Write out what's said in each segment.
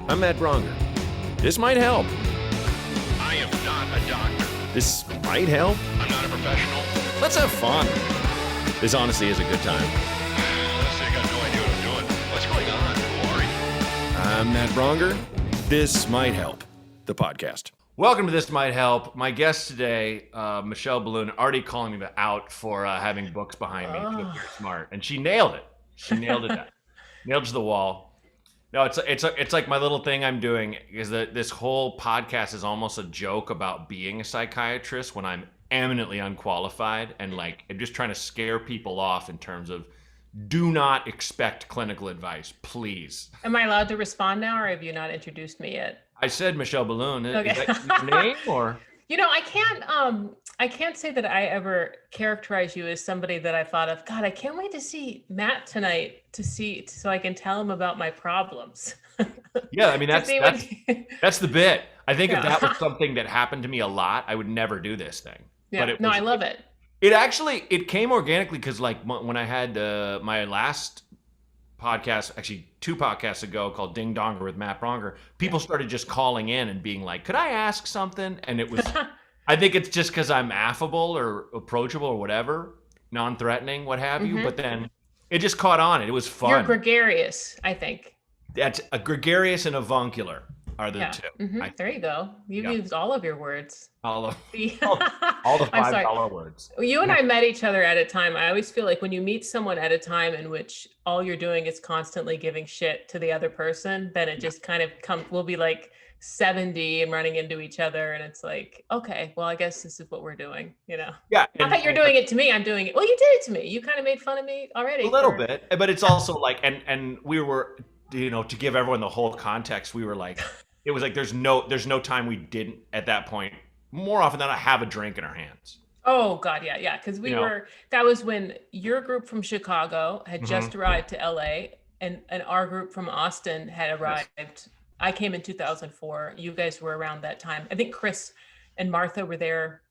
I'm Matt Braunger. This might help. I am not a doctor. This might help. I'm not a professional. Let's have fun. This honestly is a good time. Honestly, I got no idea what I'm doing. What's going on, Corey? I'm Matt Braunger. This might help. The podcast. Welcome to This Might Help. My guest today, Michelle Biloon, already calling me out for having books behind me to appear smart, and she nailed it. She nailed it. Nailed it to the wall. No, it's like my little thing I'm doing is that this whole podcast is almost a joke about being a psychiatrist when I'm eminently unqualified, and like I'm just trying to scare people off in terms of do not expect clinical advice, please. Am I allowed to respond now, or have you not introduced me yet? I said Michelle Biloon. Okay. Is that your name or? You know, I can't say that I ever characterize you as somebody that I thought of, God, I can't wait to see Matt tonight so I can tell him about my problems. Yeah, I mean, that's the bit. I think if that was something that happened to me a lot, I would never do this thing. Yeah, But I love it. It came organically because like when I had my last podcast, actually 2 podcasts ago, called Ding Donger with Matt Braunger, people started just calling in and being like, could I ask something? And it was, I think it's just because I'm affable or approachable or whatever, non-threatening, what have you. But then it just caught on. It was fun. You're gregarious, I think. That's a gregarious and avuncular are the two. There you go. You've used all of your words. All the $5 words. You and I met each other at a time. I always feel like when you meet someone at a time in which all you're doing is constantly giving shit to the other person, then it just kind of we'll be like 70 and running into each other. And it's like, okay, well, I guess this is what we're doing, you know? Yeah. Not that you're doing it to me, I'm doing it. Well, you did it to me. You kind of made fun of me already. A little bit, but it's also like, and we were, you know, to give everyone the whole context, we were like, it was like, there's no time we didn't at that point, more often than not, have a drink in our hands. Oh God, yeah. Because that was when your group from Chicago had just arrived to LA, and our group from Austin had arrived. Yes. I came in 2004. You guys were around that time. I think Chris and Martha were there.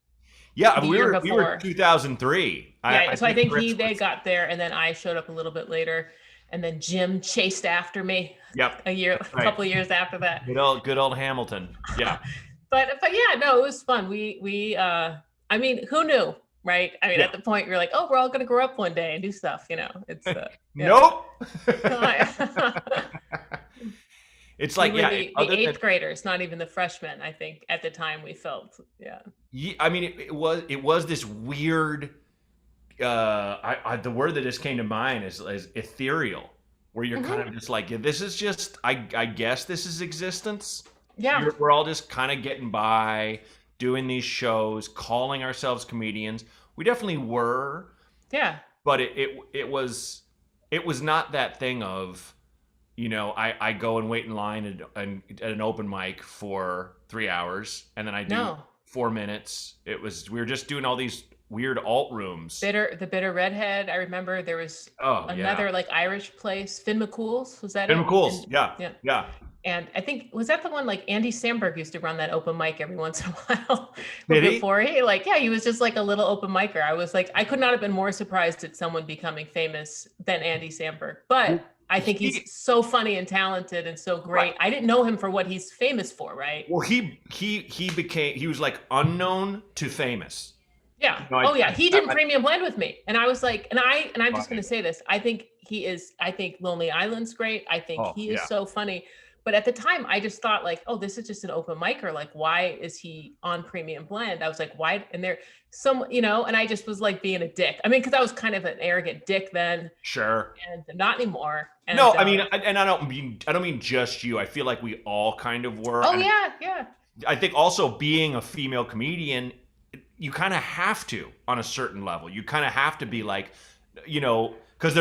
Yeah, we were 2003. Yeah, so I think they got there, and then I showed up a little bit later, and then Jim chased after me. Yep. A couple of years after that. Good old Hamilton. Yeah. But yeah, no, it was fun. I mean, who knew, right? I mean, at the point you're like, oh, we're all going to grow up one day and do stuff, you know? It's nope. It's like, the 8th graders, not even the freshmen, I think at the time we felt, yeah. I mean, it was this weird, the word that just came to mind is ethereal, where you're kind of just like, this is just, I guess this is existence. Yeah. We're all just kind of getting by, doing these shows, calling ourselves comedians. We definitely were. Yeah. But it was not that thing of, you know, I go and wait in line at an open mic for 3 hours, and then I do 4 minutes. We were just doing all these weird alt rooms. The Bitter Redhead. I remember there was another like Irish place. Finn McCool's, was that Finn it? McCool's, yeah. And I think, was that the one, like Andy Samberg used to run that open mic every once in a while? Before he was just like a little open micer. I was like, I could not have been more surprised at someone becoming famous than Andy Samberg. But I think he's so funny and talented and so great. Right. I didn't know him for what he's famous for, right? Well, he was like unknown to famous. Yeah. He didn't premium blend with me. And I was like, and I'm just going to say this. I think Lonely Island's great. I think he is so funny. But at the time, I just thought like, oh, this is just an open micer. Like, why is he on premium blend? I was like, why? And there some, you know, and I just was like being a dick. I mean, because I was kind of an arrogant dick then. Sure. And not anymore. And, no, I mean, and I don't mean just you. I feel like we all kind of were. Oh, yeah. I think also being a female comedian, you kind of have to on a certain level. You kind of have to be like, you know, because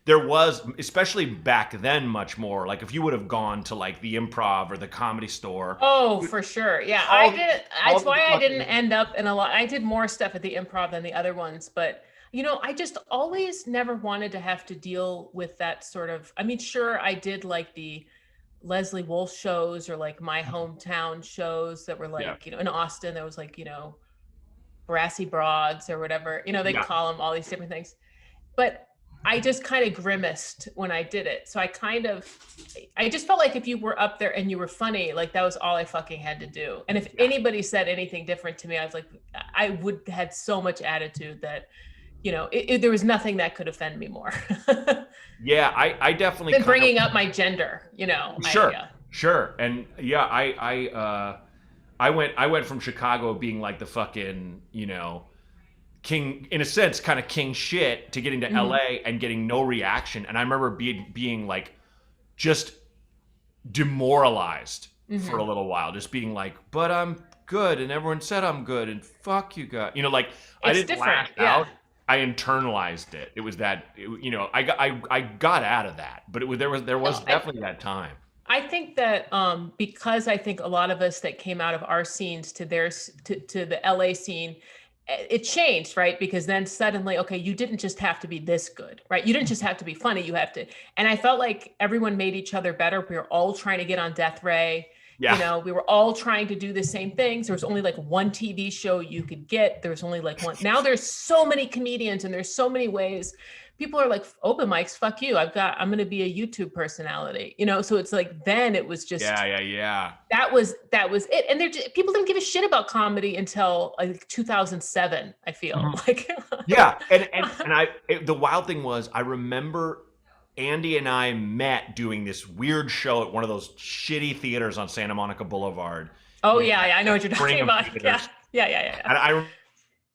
there was, especially back then, much more. Like if you would have gone to like the Improv or the Comedy Store. Oh, for sure. Yeah, I did. That's why I didn't end up in a lot. I did more stuff at the Improv than the other ones, but you know, I just always never wanted to have to deal with that sort of. I mean, sure, I did like the Leslie Wolf shows or like my hometown shows that were like, you know, in Austin there was like, you know, Brassy Broads or whatever. You know, they call them all these different things, but I just kind of grimaced when I did it. So I just felt like if you were up there and you were funny, like that was all I fucking had to do. And if anybody said anything different to me, I was like, I would had so much attitude that, there was nothing that could offend me more. Yeah, I definitely than bringing up my gender, Sure, sure, and yeah, I went from Chicago being like the fucking king, in a sense, kind of king shit, to getting to LA and getting no reaction, and I remember being like just demoralized for a little while, just being like, but I'm good, and everyone said I'm good, and fuck you guys, I didn't lash out. I internalized it. It was that, I got out of that, but there was definitely that time. I think that because I think a lot of us that came out of our scenes to the LA scene, it changed, right? Because then suddenly, okay, you didn't just have to be this good, right? You didn't just have to be funny. You have to, and I felt like everyone made each other better. We were all trying to get on Death Ray. Yeah. We were all trying to do the same things. There was only like one TV show you could get. There was only like one. Now there's so many comedians and there's so many ways. People are like, open mics, fuck you. I'm going to be a YouTube personality, So it's like, then it was just, yeah. That was it. And people didn't give a shit about comedy until like 2007, I feel like. Yeah. And the wild thing was, I remember Andy and I met doing this weird show at one of those shitty theaters on Santa Monica Boulevard. Oh yeah, I know what you're talking about. Yeah. And I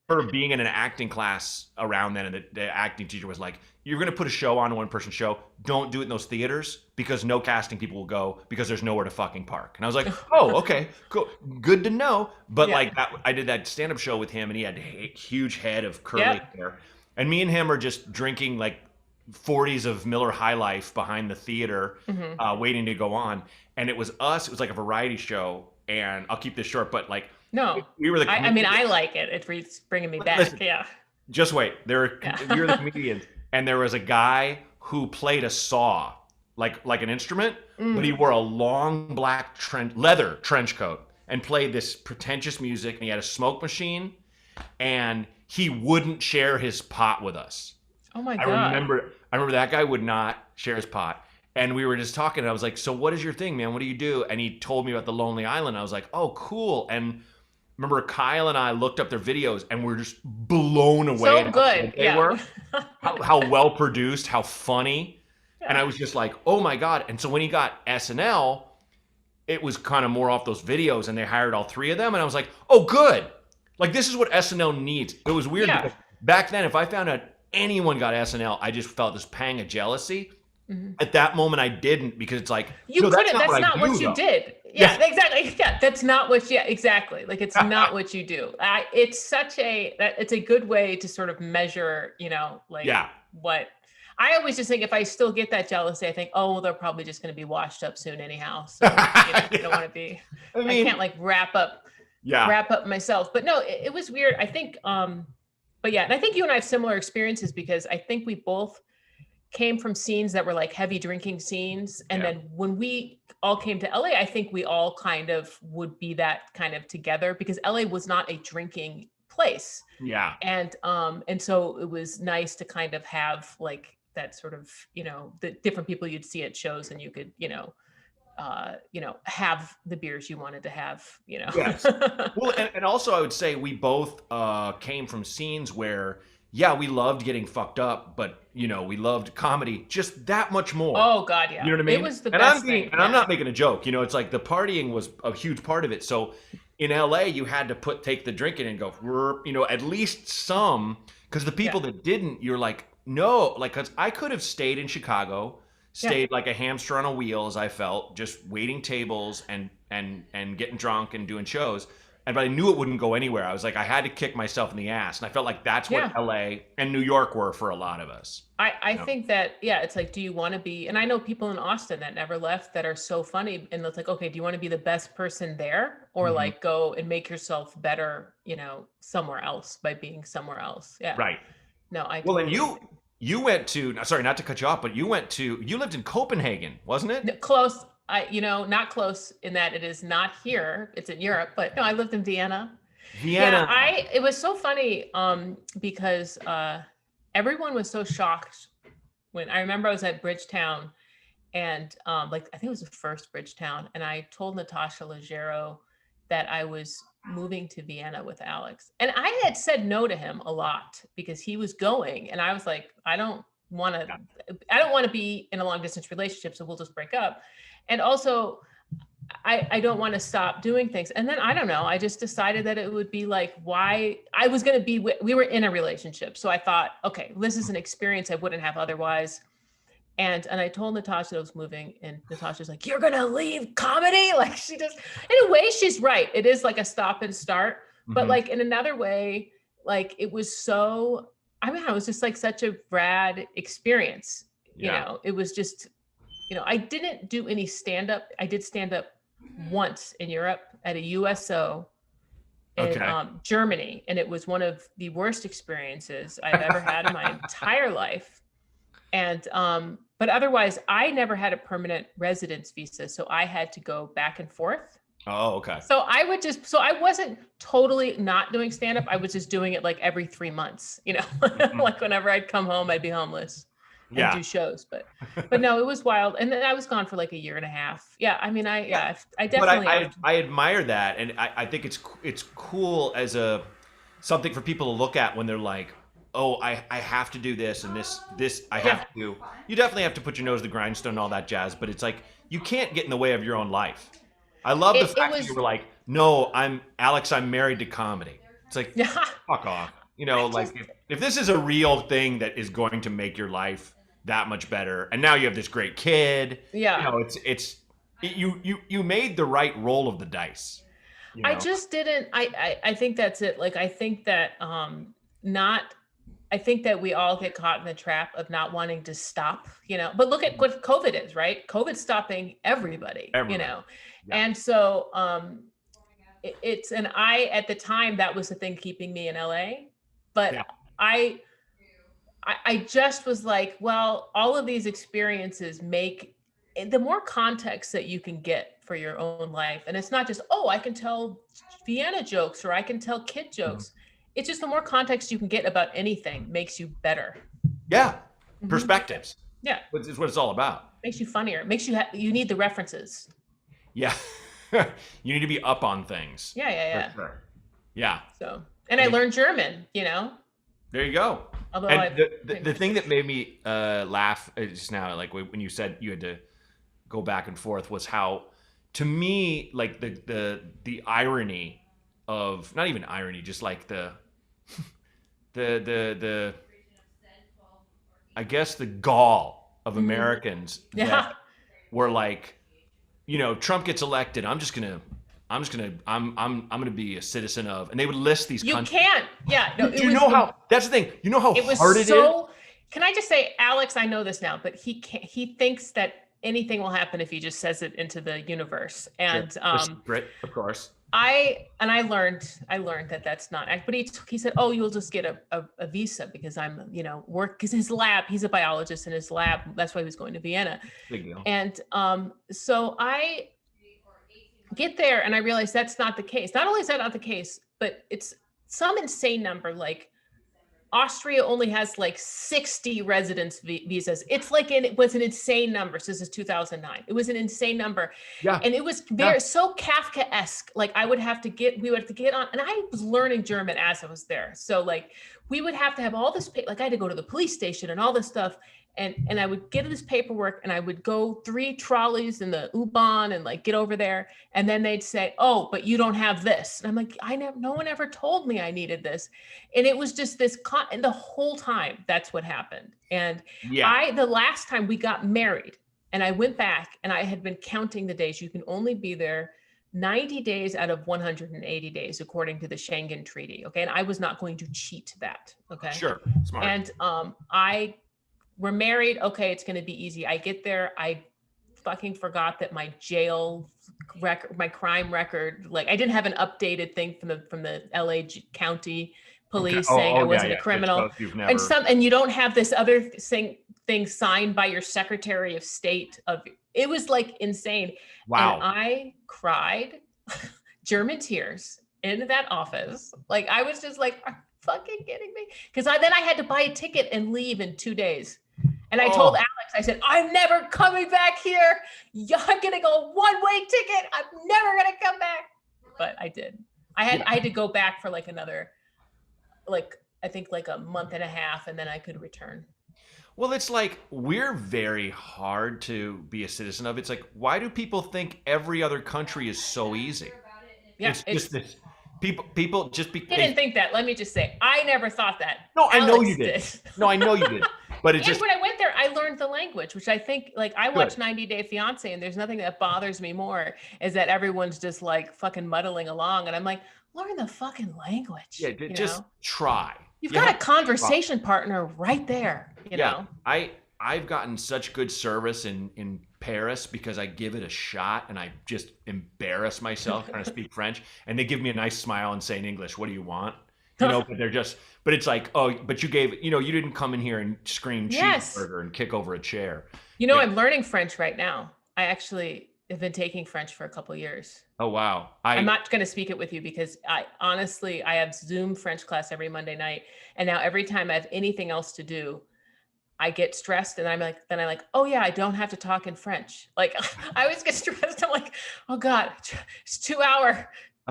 remember being in an acting class around then, and the acting teacher was like, "You're going to put a show on, a one-person show. Don't do it in those theaters because no casting people will go because there's nowhere to fucking park." And I was like, "Oh, okay, cool, good to know." But like that, I did that stand-up show with him, and he had a huge head of curly hair, and me and him are just drinking like 40s of Miller High Life behind the theater, waiting to go on. And it was us. It was like a variety show. And I'll keep this short, but like, no, we were the. I like it. It's bringing me back. Listen, just wait. We were the comedians, and there was a guy who played a saw, like an instrument, but he wore a long black leather trench coat and played this pretentious music. And he had a smoke machine, and he wouldn't share his pot with us. Oh my God. I remember that guy would not share his pot. And we were just talking, and I was like, "So what is your thing, man? What do you do?" And he told me about the Lonely Island. I was like, "Oh, cool." And remember Kyle and I looked up their videos, and we're just blown away. So good. They were. How well produced, how funny. Yeah. And I was just like, "Oh my God." And so when he got SNL, it was kind of more off those videos, and they hired all three of them. And I was like, "Oh, good. Like, this is what SNL needs." It was weird because back then, if I found out anyone got SNL, I just felt this pang of jealousy. At that moment, I didn't, because it's like, you couldn't. That's not what you did. Yeah, exactly. Yeah, that's not what. Yeah, exactly. Like, it's not what you do. It's a good way to sort of measure, what. I always just think if I still get that jealousy, I think, oh, well, they're probably just going to be washed up soon anyhow. So I don't want to be. I can't like wrap up myself. But no, it was weird. I think. But yeah, and I think you and I have similar experiences, because I think we both came from scenes that were like heavy drinking scenes. And then when we all came to LA, I think we all kind of would be that kind of together, because LA was not a drinking place. Yeah. And so it was nice to kind of have like that sort of, the different people you'd see at shows, and you could, have the beers you wanted to have, Yes. Well, and also I would say we both came from scenes where, we loved getting fucked up, but we loved comedy just that much more. Oh God, yeah. You know what I mean? It was the best thing. And I'm not making a joke. It's like the partying was a huge part of it. So in LA, you had to take the drinking and go, at least some, because the people that didn't, you're like, no, like, because I could have stayed in Chicago, stayed like a hamster on a wheel, as I felt, just waiting tables and getting drunk and doing shows. But I knew it wouldn't go anywhere. I was like, I had to kick myself in the ass. And I felt like that's what LA and New York were for a lot of us. I think that, it's like, do you want to be, and I know people in Austin that never left that are so funny. And it's like, okay, do you want to be the best person there, or like go and make yourself better, somewhere else by being somewhere else? Yeah. Right. No, and you went to, sorry, not to cut you off, but you lived in Copenhagen, wasn't it? Close. Not close in that it is not here. It's in Europe, but no, I lived in Vienna. Yeah, it was so funny because everyone was so shocked when I remember I was at Bridgetown, and like I think it was the first Bridgetown, and I told Natasha Leggero that I was moving to Vienna with Alex. And I had said no to him a lot because he was going, and I was like, I don't want to be in a long distance relationship, so we'll just break up. And also I don't want to stop doing things. And then I don't know, I just decided that it would be like, why I was going to be, we were in a relationship. So I thought, okay, this is an experience I wouldn't have otherwise. And I told Natasha that I was moving, and Natasha's like, you're going to leave comedy? Like, she just, in a way, she's right. It is like a stop and start, but like in another way, like it was so, I mean, it was just like such a rad experience. You know, it was just, you know, I didn't do any stand-up. I did stand-up once in Europe at a USO in Germany. And it was one of the worst experiences I've ever had in my entire life. And, but otherwise I never had a permanent residence visa. So I had to go back and forth. Oh, okay. So I wasn't totally not doing stand-up. I was just doing it like every 3 months, you know, like whenever I'd come home, I'd be homeless. And do shows, but no, it was wild. And then I was gone for like a year and a half. Yeah, I mean, I definitely. But I admire that, and I think it's cool as something for people to look at when they're like, oh, I have to do this and this I have to do. You definitely have to put your nose to the grindstone and all that jazz, but it's like you can't get in the way of your own life. I love the fact that you were like, no, I'm married to comedy. It's like, fuck off. You know, like if this is a real thing that is going to make your life that much better, and now you have this great kid. Yeah, you know, you made the right roll of the dice. You know? I just didn't. I think that's it. Like I think that I think that we all get caught in the trap of not wanting to stop. You know, but look at what COVID is, right? COVID's stopping everybody. You know, and so it's and I at the time that was the thing keeping me in LA, but I just was like, well, all of these experiences make the more context that you can get for your own life. And it's not just, oh, I can tell Vienna jokes or I can tell kid jokes. It's just the more context you can get about anything makes you better. Yeah. Perspectives. Yeah. It's what it's all about. Makes you funnier. Makes you, you need the references. Yeah. You need to be up on things. Yeah. Sure. Yeah. So, and I learned German, you know? There you go. Although and the thing that made me laugh just now, like when you said you had to go back and forth, was how, to me, like the irony of, not even irony, just like the I guess the gall of Americans that were like, you know, Trump gets elected, I'm gonna be a citizen of, and they would list these countries. You can't. Yeah. No, you know how, that's the thing. You know how hard it is? Can I just say, Alex, I know this now, but he thinks that anything will happen if he just says it into the universe. And great, of course. I learned that that's not, but he said, oh, you'll just get a visa because I'm, you know, because his lab, he's a biologist in his lab. That's why he was going to Vienna. Big deal. And so I get there and I realized that's not the case. Not only is that not the case, but it's some insane number. Like Austria only has like 60 residence visas. It's like it was an insane number. So this is 2009. It was an insane number. Yeah. And it was so Kafka-esque. Like we would have to get on, and I was learning German as I was there. So like we would have to have all this, like I had to go to the police station and all this stuff. And I would get this paperwork and I would go 3 trolleys in the U-Bahn and like get over there. And then they'd say, oh, but you don't have this. And I'm like, no one ever told me I needed this. And it was just this, and the whole time that's what happened. And the last time we got married and I went back and I had been counting the days. You can only be there 90 days out of 180 days, according to the Schengen Treaty. Okay. And I was not going to cheat that. Okay. Sure. Smart. And we're married. Okay, it's going to be easy. I get there. I fucking forgot that my jail record, my crime record, like I didn't have an updated thing from the LA County police saying I wasn't a criminal. And you don't have this other thing signed by your Secretary of State it was like insane. Wow. And I cried German tears in that office. Like I was just like, are you fucking kidding me? Because then I had to buy a ticket and leave in 2 days. And I told Alex, I said, I'm never coming back here. I'm going to go one-way ticket. I'm never going to come back. But I did. I had to go back for like another, like, I think like a month and a half, and then I could return. Well, it's like, we're very hard to be a citizen of. It's like, why do people think every other country is so easy? Yeah, it's just this. People just I didn't think that. Let me just say, I never thought that. No, I know Alex you did. No, I know you did. But it's just when I went there, I learned the language, which I think, like, I watched 90 Day Fiance, and there's nothing that bothers me more is that everyone's just like fucking muddling along, and I'm like, learn the fucking language. Yeah, just try. You've got a conversation partner right there. You know. I've gotten such good service in Paris because I give it a shot and I just embarrass myself trying to speak French, and they give me a nice smile and say in English, "What do you want?" You know, but it's like, oh, but you didn't come in here and scream cheeseburger and kick over a chair. You know, I'm learning French right now. I actually have been taking French for a couple of years. Oh, wow. I'm not going to speak it with you because I have Zoom French class every Monday night. And now every time I have anything else to do, I get stressed, and I'm like, oh yeah, I don't have to talk in French. Like, I always get stressed. I'm like, oh God, it's 2-hour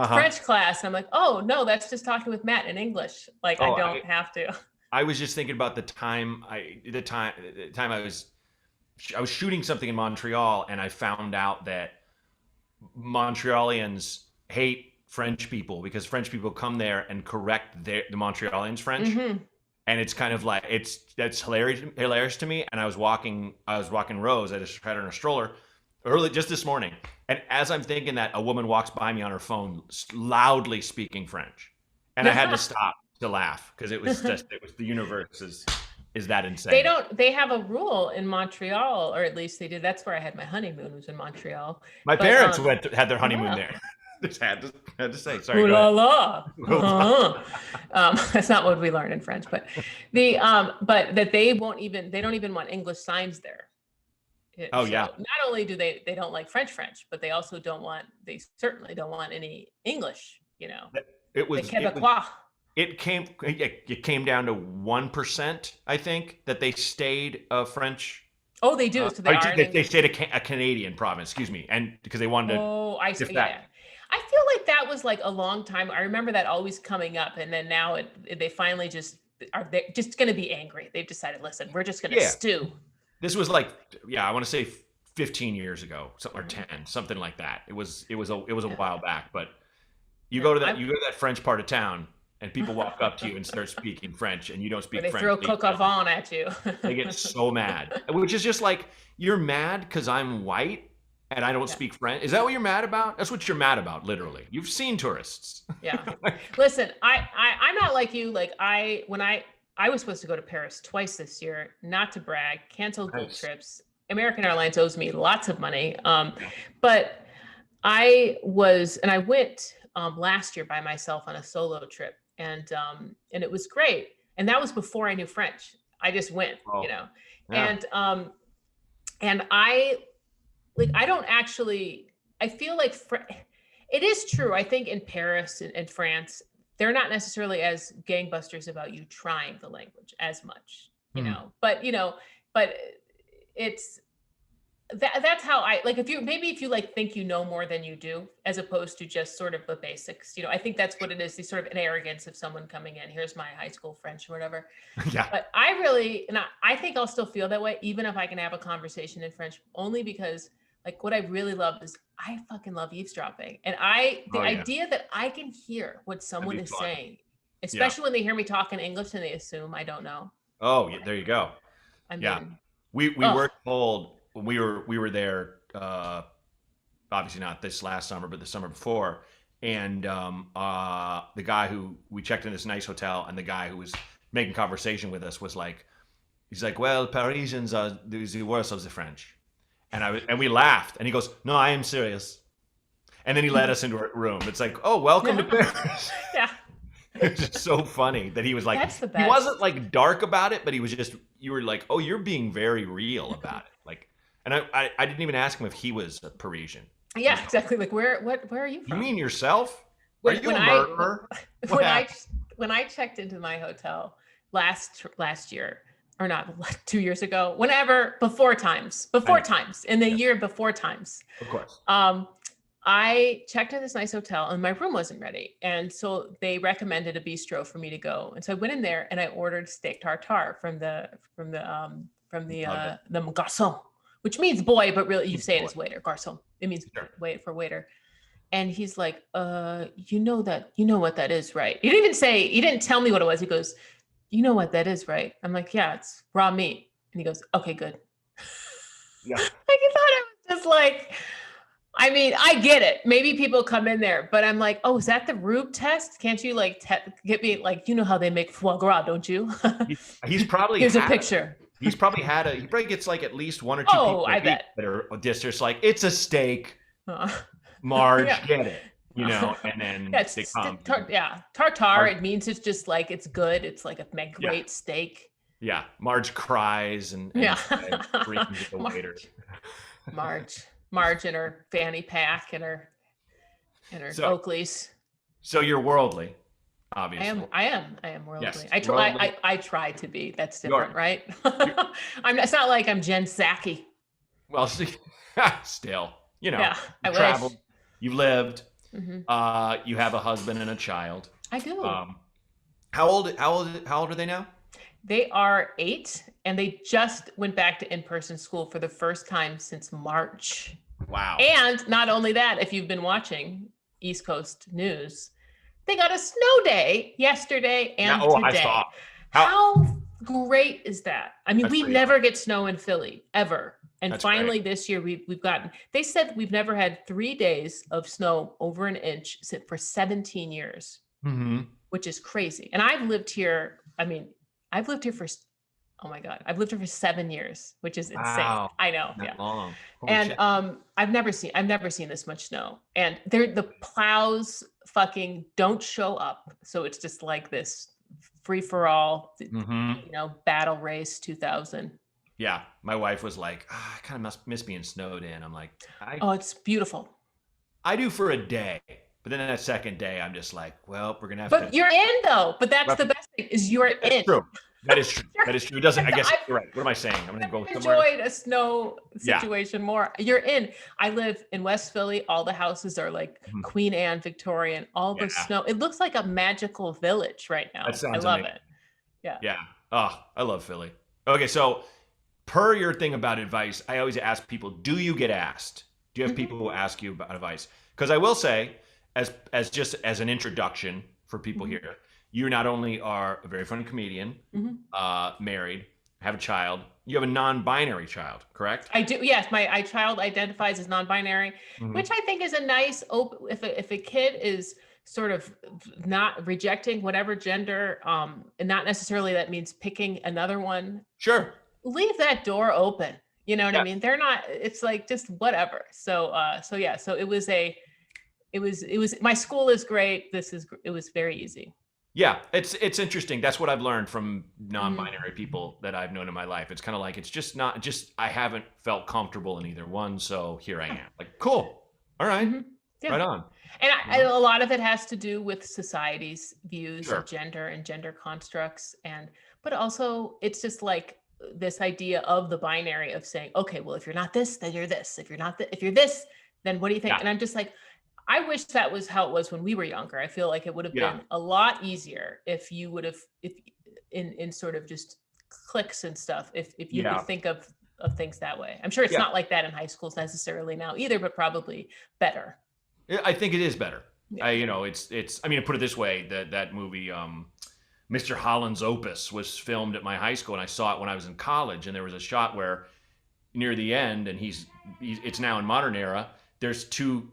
French class. And I'm like, oh no, that's just talking with Matt in English. Like, I don't have to. I was just thinking about the time I was shooting something in Montreal, and I found out that Montrealians hate French people because French people come there and correct the Montrealians' French. Mm-hmm. And it's kind of like, that's hilarious to me. And I was walking Rose. I just had her in a stroller early, just this morning. And as I'm thinking that, a woman walks by me on her phone, loudly speaking French. And I had to stop to laugh because it was the universe is that insane. They have a rule in Montreal, or at least they did. That's where I had my honeymoon, was in Montreal. My parents had their honeymoon there. Just had to say, sorry. Ooh la la. That's not what we learn in French, but but that they don't even want English signs there. Not only do they don't like French, but they also they certainly don't want any English, you know. It came down to 1%, I think, that they stayed French. Oh, they do. So they stayed a Canadian province, excuse me, and because they wanted to. Oh, I see. Yeah. I feel like that was like a long time. I remember that always coming up, and then now they finally they're just going to be angry. They've decided, listen, we're just going to stew. This was like, I want to say 15 years ago, or 10, something like that. It was a while back, but you go to that French part of town, and people walk up to you and start speaking French, and you don't speak French. They throw coq au vin at you. They get so mad, which is just like, you're mad because I'm white and I don't speak French. Is that what you're mad about? That's what you're mad about, literally. You've seen tourists. Yeah. Listen, I'm not like you. Like, when I was supposed to go to Paris twice this year, not to brag, canceled both trips. American Airlines owes me lots of money. But I went last year by myself on a solo trip, and it was great. And that was before I knew French. I just went, you know, and I don't actually, I feel like it is true. I think in Paris and France, they're not necessarily as gangbusters about you trying the language as much, you know, but it's, that's how I like, if you like think you know more than you do, as opposed to just sort of the basics, you know. I think that's what it is, the sort of an arrogance of someone coming in, here's my high school French or whatever. Yeah. But I think I'll still feel that way, even if I can have a conversation in French, only because like what I really love is I fucking love eavesdropping. And the idea that I can hear what someone is saying, especially when they hear me talk in English and they assume I don't know. Oh, there you go. We were told when we were there, obviously not this last summer, but the summer before. And the guy who we checked in this nice hotel, and the guy who was making conversation with us was like, he's like, well, Parisians are the worst of the French. And we laughed, and he goes, no, I am serious. And then he led us into a room. It's like, oh, welcome to Paris. Yeah. It's just so funny that he was like, that's the best. He wasn't like dark about it, but he was just, you were like, oh, you're being very real about it. Like, and I didn't even ask him if he was a Parisian. Yeah, exactly. Like, where are you from? You mean yourself? Are you a murderer? When I checked into my hotel last year, or not 2 years ago, whenever, before times, in the year before times. Of course. I checked in this nice hotel and my room wasn't ready. And so they recommended a bistro for me to go. And so I went in there and I ordered steak tartare from the garçon, which means boy, but really you say it as waiter, garçon. It means waiter. And he's like, you know what that is, right? He didn't tell me what it was. He goes, you know what that is, right? I'm like, yeah, it's raw meat. And he goes, okay, good. Yeah. Like, I thought it was just like, I mean, I get it. Maybe people come in there, but I'm like, oh, is that the Rube test? Can't you like get me, like, you know how they make foie gras, don't you? He's probably here's a picture. He probably gets like at least one or two people I bet. that are just like, it's a steak. Marge, get it. You know, and then they come. Tartare. It means it's just like, it's good. It's like a great steak. Yeah, Marge cries and screams at the waiter. Marge in her fanny pack and her Oakleys. So you're worldly, obviously. I am worldly. Yes, I try to be. That's different, right? It's not like I'm Jen Psaki. Well, still, you know, I traveled, wish. you've lived, Mm-hmm. you have a husband and a child. I do. How old are they now? They are 8, and they just went back to in-person school for the first time since March. Wow. And not only that, if you've been watching East Coast news, they got a snow day yesterday and today. I saw. How great is that? I mean, we never get snow in Philly, ever. And finally this year we've gotten, they said we've never had 3 days of snow over an inch for 17 years, which is crazy. And I've lived here for, oh my God, I've lived here for 7 years, which is insane. Wow. I know. That long. And I've never seen this much snow. And the plows fucking don't show up. So it's just like this free for all, battle race 2000. Yeah, my wife was like, I kind of miss being snowed in. I'm like, it's beautiful. I do for a day, but then that second day, I'm just like, well, we're gonna have to. But you're in though. But that's the best thing is you're in. True. That is true. That is true. It doesn't. I guess you're right. What am I saying? I'm gonna go somewhere. Enjoyed a snow situation more. You're in. I live in West Philly. All the houses are like Queen Anne, Victorian. All the snow. It looks like a magical village right now. That sounds I love amazing. it. Yeah. Yeah. Oh, I love Philly. Okay, so per your thing about advice, I always ask people, do you get asked? Do you have people who ask you about advice? Because I will say, as just as an introduction for people here, you not only are a very funny comedian, married, have a child, you have a non-binary child, correct? I do. Yes, my child identifies as non-binary, which I think is a nice if a kid is sort of not rejecting whatever gender, and not necessarily that means picking another one. Sure. Leave that door open. You know what I mean? They're not, it's like just whatever. So it was my school is great. It was very easy. Yeah, it's interesting. That's what I've learned from non-binary people that I've known in my life. It's kind of like, it's just not I haven't felt comfortable in either one. So here I am. Like, cool. All right. Yeah. Right on. And a lot of it has to do with society's views of gender and gender constructs. But also it's just like this idea of the binary of saying, okay, well, if you're not this, then you're this. If you're not if you're this, then what do you think? And I'm just like, I wish that was how it was when we were younger. I feel like it would have been a lot easier if you would have, in sort of just cliques and stuff, if you could think of things that way. I'm sure it's not like that in high schools necessarily now either, but probably better. I think it is better. Yeah. It's. I mean, to put it this way, that movie, Mr. Holland's Opus, was filmed at my high school, and I saw it when I was in college. And there was a shot where, near the end, and it's now in modern era. There's two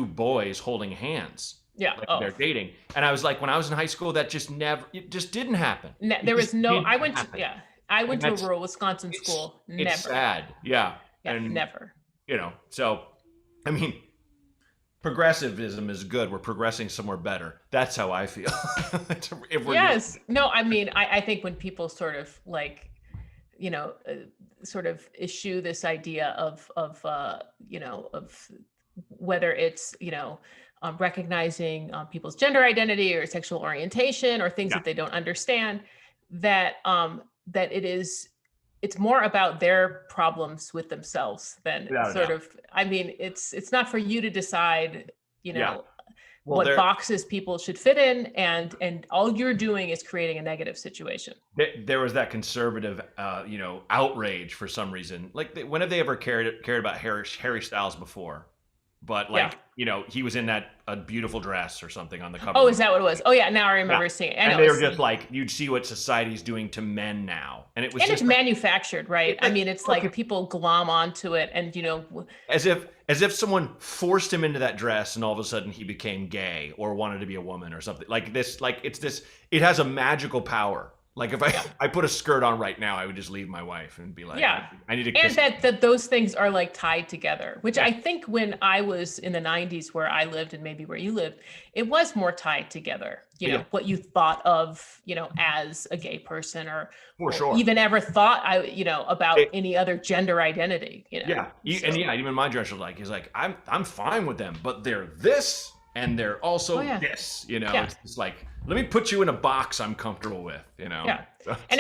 boys holding hands. Yeah, like they're dating. And I was like, when I was in high school, that just didn't happen. There was no. I went to a rural Wisconsin school. Never. It's sad. Yeah. And never. So, I mean, progressivism is good. We're progressing somewhere better. That's how I feel. Yes. No, I mean, I think when people sort of like, sort of issue this idea of whether it's, recognizing people's gender identity or sexual orientation or things that they don't understand, that it is it's more about their problems with themselves than sort of, I mean, it's not for you to decide, you know, what boxes people should fit in, and all you're doing is creating a negative situation. There was that conservative, outrage for some reason. Like, when have they ever cared about Harry Styles before? But he was in a beautiful dress or something on the cover. Oh, is that what it was? Oh yeah, now I remember seeing it. And they were just like, you'd see what society's doing to men now, and it's manufactured, right? I mean, it's like people glom onto it, and as if someone forced him into that dress, and all of a sudden he became gay or wanted to be a woman or something like this. Like, it has a magical power. Like, if I put a skirt on right now, I would just leave my wife and be like, I need to kiss. And that those things are like tied together, which I think when I was in the 90s where I lived and maybe where you lived, it was more tied together. What you thought of, as a gay person, or even ever thought about any other gender identity. Even my dress was like, he's like, I'm fine with them, but they're this and they're also this. It's just like, let me put you in a box I'm comfortable with, Yeah. And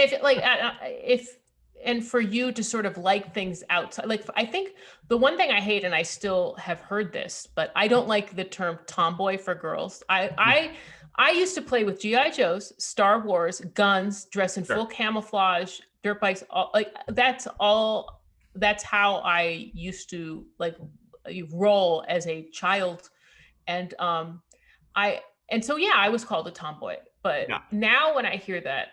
and for you to sort of like things outside, like, I think the one thing I hate, and I still have heard this, but I don't like the term tomboy for girls. I used to play with G.I. Joes, Star Wars, guns, dress in full camouflage, dirt bikes, that's how I used to roll as a child. And so, I was called a tomboy, but now when I hear that,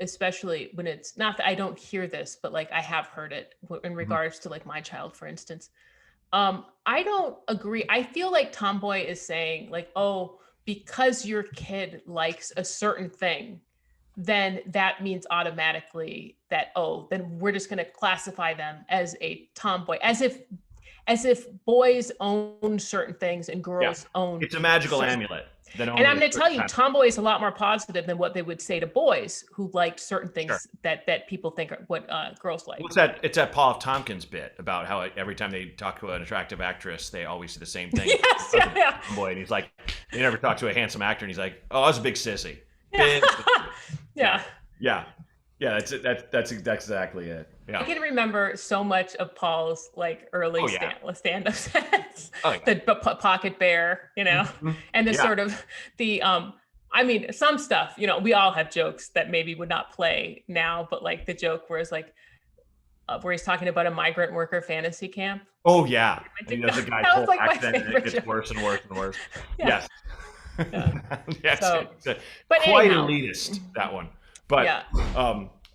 especially when it's not that I don't hear this, but I have heard it in regards to my child, for instance, I don't agree. I feel like tomboy is saying oh, because your kid likes a certain thing, then that means automatically that, then we're just going to classify them as a tomboy, as if boys own certain things and girls own. It's a magical amulet. And I'm going to tell you, tomboy is a lot more positive than what they would say to boys who liked certain things that people think are what girls like. Well, it's that Paul F. Tompkins bit about how every time they talk to an attractive actress, they always say the same thing. Yes, Boy, and he's like, they never talk to a handsome actor, and he's like, oh, I was a big sissy. Yeah, that's exactly it. Yeah. I can remember so much of Paul's early stand-up sets, the Pocket Bear, and the sort of the I mean, some stuff, we all have jokes that maybe would not play now, but the joke where it's where he's talking about a migrant worker fantasy camp. Oh yeah, and the guy's whole accent, and it gets worse and worse and worse. Yes. Yes. But quite anyhow. Elitist, that one. But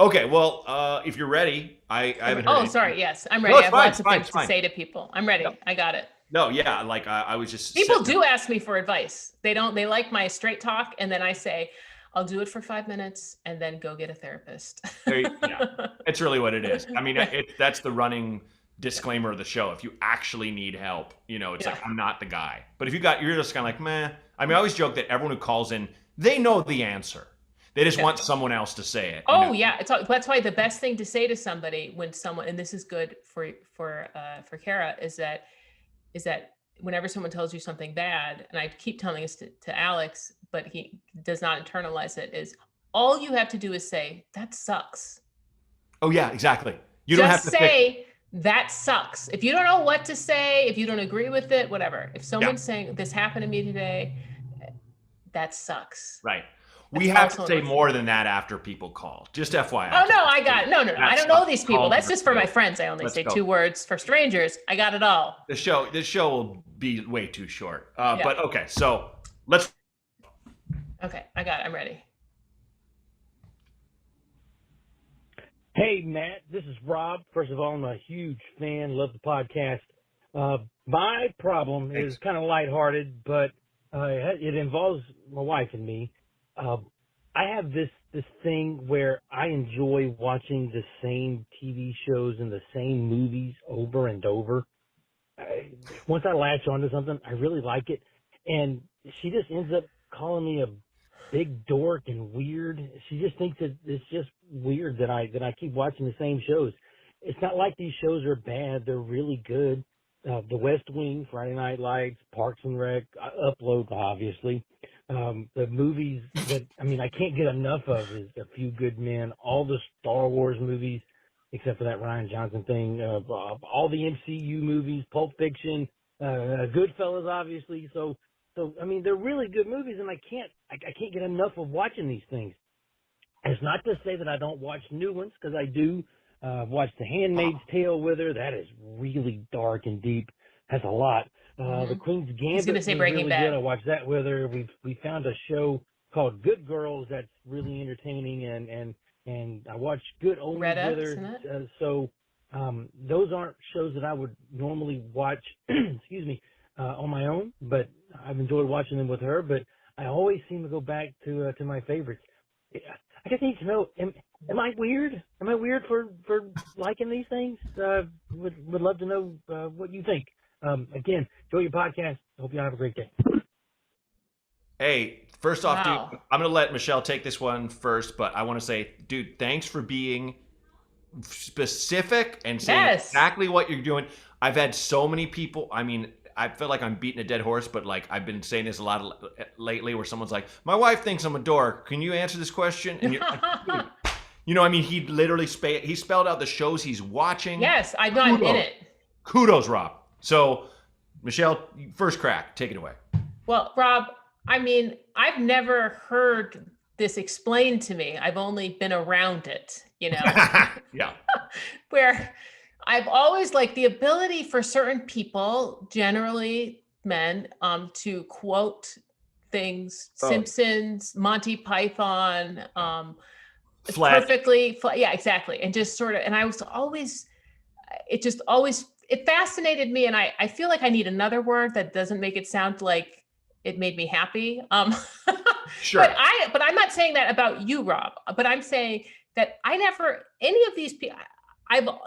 okay, well, if you're ready, I haven't heard. Oh, sorry. Yes, I'm ready. I have lots of things to say to people. I'm ready. Yep. I got it. No, yeah, I was just. People do ask me for advice. They like my straight talk, and then I say, I'll do it for 5 minutes, and then go get a therapist. It's really what it is. I mean, that's the running disclaimer of the show. If you actually need help, it's I'm not the guy. But if you're just kind of meh. I mean, I always joke that everyone who calls in, they know the answer. They just want someone else to say it. Oh yeah, that's why the best thing to say to somebody when someone, and this is good for Kara, is that whenever someone tells you something bad, and I keep telling this to Alex, but he does not internalize it, is all you have to do is say, that sucks. Oh yeah, exactly. You don't have to say that sucks. If you don't know what to say, if you don't agree with it, whatever. If someone's saying this happened to me today, that sucks. Right. We have to say more than that after people call. Just FYI. Oh no, I got it. No. I don't know these people. That's just for my friends. I only say 2 words. For strangers, I got it all. This show will be way too short. But okay, so let's. Okay, I got it. I'm ready. Hey Matt, this is Rob. First of all, I'm a huge fan. Love the podcast. My problem is kind of lighthearted, but it involves my wife and me. I have this thing where I enjoy watching the same TV shows and the same movies over and over. Once I latch onto something, I really like it. And she just ends up calling me a big dork and weird. She just thinks that it's just weird that I keep watching the same shows. It's not like these shows are bad. They're really good. The West Wing, Friday Night Lights, Parks and Rec, Upload, obviously. The movies that, I can't get enough of is A Few Good Men, all the Star Wars movies. except for that Ryan Johnson thing. All the MCU movies, Pulp Fiction, Goodfellas, obviously. So I mean, they're really good movies, and I can't get enough of watching these things. It's not to say that I don't watch new ones, because I do. I've watched The Handmaid's Tale with her. That is really dark and deep. Has a lot. The Queen's Gambit is really good. I watched that with her. We found a show called Good Girls that's really entertaining, and I watched Good Omens with her. So those aren't shows that I would normally watch, excuse me, on my own, but I've enjoyed watching them with her. But I always seem to go back to my favorites. I just need to know, am I weird? Am I weird for liking these things? Would love to know what you think. Again, enjoy your podcast. Hope you have a great day. Hey, first off, dude, I'm going to let Michelle take this one first, but I want to say, dude, thanks for being specific and saying exactly what you're doing. I've had so many people, I mean, I feel like I'm beating a dead horse, but like I've been saying this a lot lately, where someone's like, "My wife thinks I'm a dork. Can you answer this question?" And you're like, you know, I mean, he literally he spelled out the shows he's watching. Yes, I'm not in it. Kudos, Rob. So, Michelle, first crack, take it away. Well, Rob, I mean, I've never heard this explained to me. I've only been around it, you know. Yeah. Where I've always liked the ability for certain people, generally men, to quote things, Simpsons, Monty Python, perfectly. Yeah, exactly. And just sort of, and I was always, it fascinated me. And I feel like I need another word that doesn't make it sound like it made me happy. Sure. But I'm not saying that about you, Rob, but I'm saying that any of these people,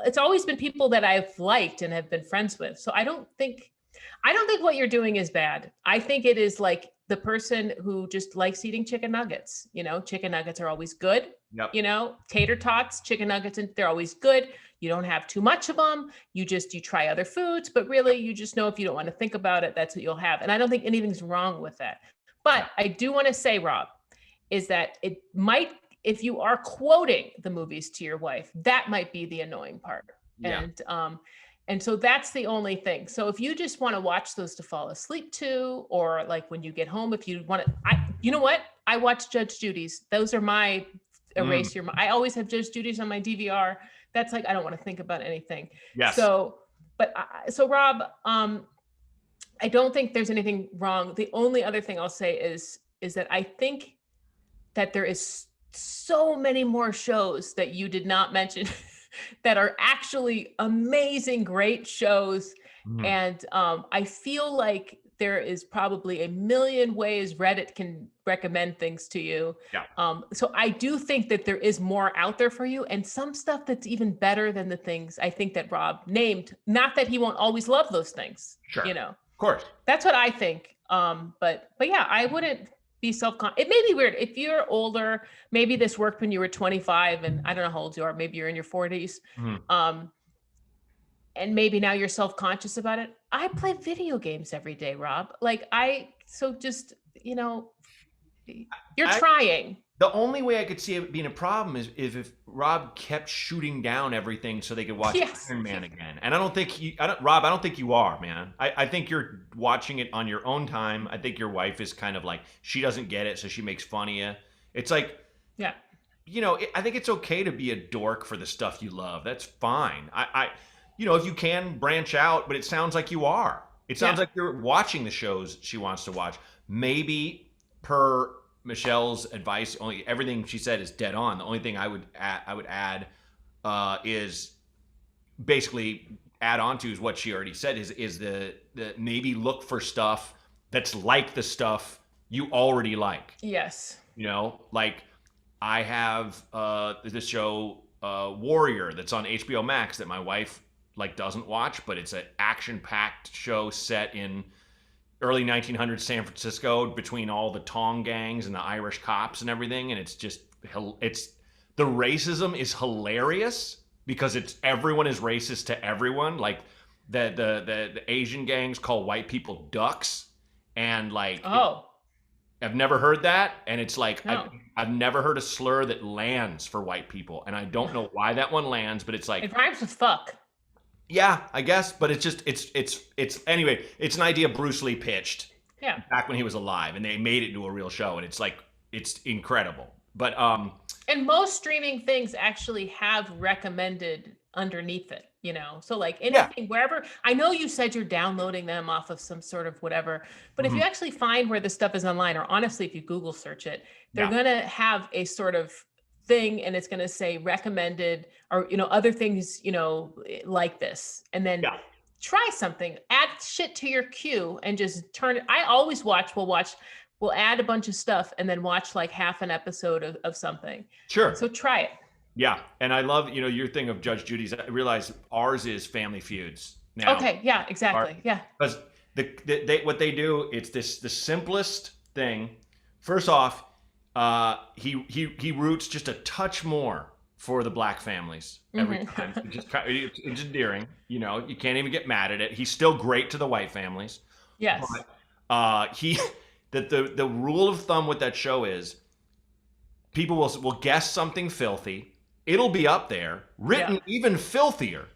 it's always been people that I've liked and have been friends with. So I don't think what you're doing is bad. I think it is like the person who just likes eating chicken nuggets. You know, chicken nuggets are always good. Yep. You know, tater tots, chicken nuggets, and they're always good. You don't have too much of them. You try other foods, but really you just know if you don't want to think about it, that's what you'll have. And I don't think anything's wrong with that. But I do want to say, Rob, is that it might, if you are quoting the movies to your wife, that might be the annoying part. Yeah. And so that's the only thing. So if you just want to watch those to fall asleep to, or like when you get home, if you want to, you know what? I watch Judge Judy's. Those are my erase your. I always have Judge Judy's on my DVR. That's like, I don't want to think about anything. Yes. So Rob, I don't think there's anything wrong. The only other thing I'll say is that I think that there is so many more shows that you did not mention that are actually amazing, great shows. And I feel like there is probably a million ways Reddit can recommend things to you. Yeah. So I do think that there is more out there for you, and some stuff that's even better than the things I think that Rob named. Not that he won't always love those things. Sure. You know, of course. That's what I think. But yeah, I wouldn't be self-conscious. It may be weird if you're older. Maybe this worked when you were 25, and I don't know how old you are. Maybe you're in your 40s. And maybe now you're self-conscious about it. I play video games every day, Rob. So just, you know, you're trying. The only way I could see it being a problem is if Rob kept shooting down everything so they could watch Iron Man again. And I don't think Rob, I don't think you are, man. I think you're watching it on your own time. I think your wife is kind of like, she doesn't get it, so she makes fun of you. It's like, yeah, you know, I think it's okay to be a dork for the stuff you love. That's fine. You know, if you can branch out, but it sounds like you are. It sounds like you're watching the shows she wants to watch. Maybe per Michelle's advice, everything she said is dead on. The only thing I would add is basically add on to is what she already said is the maybe look for stuff that's like the stuff you already like. Yes. You know, like I have this show Warrior that's on HBO Max that my wife doesn't watch, but it's an action-packed show set in early 1900s San Francisco between all the Tong gangs and the Irish cops and everything, and the racism is hilarious because everyone is racist to everyone. Like the Asian gangs call white people ducks, and I've never heard that, and it's like No. I've never heard a slur that lands for white people, and I don't know why that one lands, but it's like It rhymes with fuck. yeah, I guess, but it's just it's anyway. It's an idea Bruce Lee pitched Yeah. back when he was alive, and they made it into a real show, and it's like it's incredible. But And most streaming things actually have recommended underneath it, you know? So like anything, wherever, I know you said you're downloading them off of some sort of whatever, but if you actually find where this stuff is online, or honestly, if you Google search it, they're going to have a sort of thing, and it's going to say recommended, or, you know, other things, you know, like this. And then try something, add shit to your queue and just turn it. I always we'll add a bunch of stuff and then watch like half an episode of something. Sure. So try it. Yeah. And I love, you know, your thing of Judge Judy's. I realize ours is Family Feuds now. Okay. Yeah, exactly. Yeah. Because what they do, it's the simplest thing. First off, he roots just a touch more for the black families every time. It's endearing. You know, you can't even get mad at it. He's still great to the white families. Yes. But the rule of thumb with that show is people will guess something filthy. It'll be up there, written even filthier.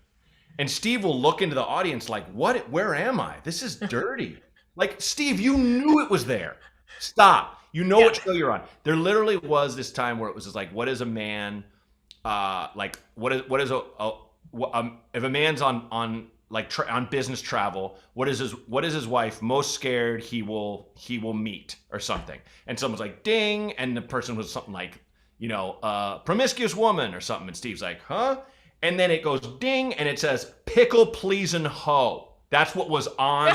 And Steve will look into the audience like, what? Where am I? This is dirty. Like, Steve, you knew it was there. Stop. You know what show you're on. There literally was this time where it was just like, what is a man, like, if a man's on business travel, what is his wife most scared he will meet or something? And someone's like, ding. And the person was something like, you know, promiscuous woman or something. And Steve's like, huh? And then it goes ding, and it says pickle pleasin' hoe. That's what was on.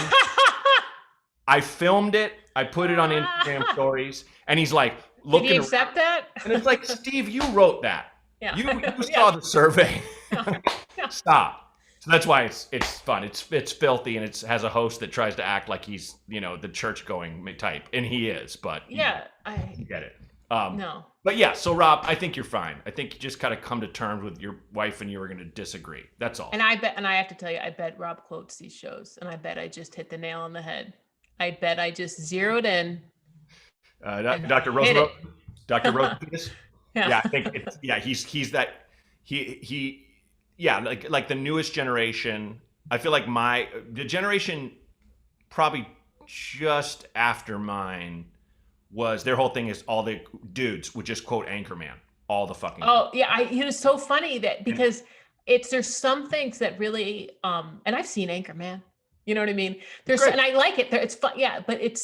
I filmed it. I put it on Instagram stories, and he's like, looking. Did he accept that? And it's like, Steve, you wrote that. Yeah. You saw the survey. Stop. So that's why it's fun. It's filthy, and it has a host that tries to act like he's, you know, the church going type, and he is. But you get it. No. But yeah, so Rob, I think you're fine. I think you just gotta come to terms with your wife, and you were gonna disagree. That's all. And I have to tell you, I bet Rob quotes these shows, and I bet I just hit the nail on the head. I bet I just zeroed in. Dr. Rosenberg, Dr. Rosenberg. Yeah, I think he's that like the newest generation. I feel like the generation probably just after mine was their whole thing is all the dudes would just quote Anchorman all the fucking time. Oh yeah, it was so funny that because there's some things that really and I've seen Anchorman. You know what I mean? And I like it. It's fun, yeah, but it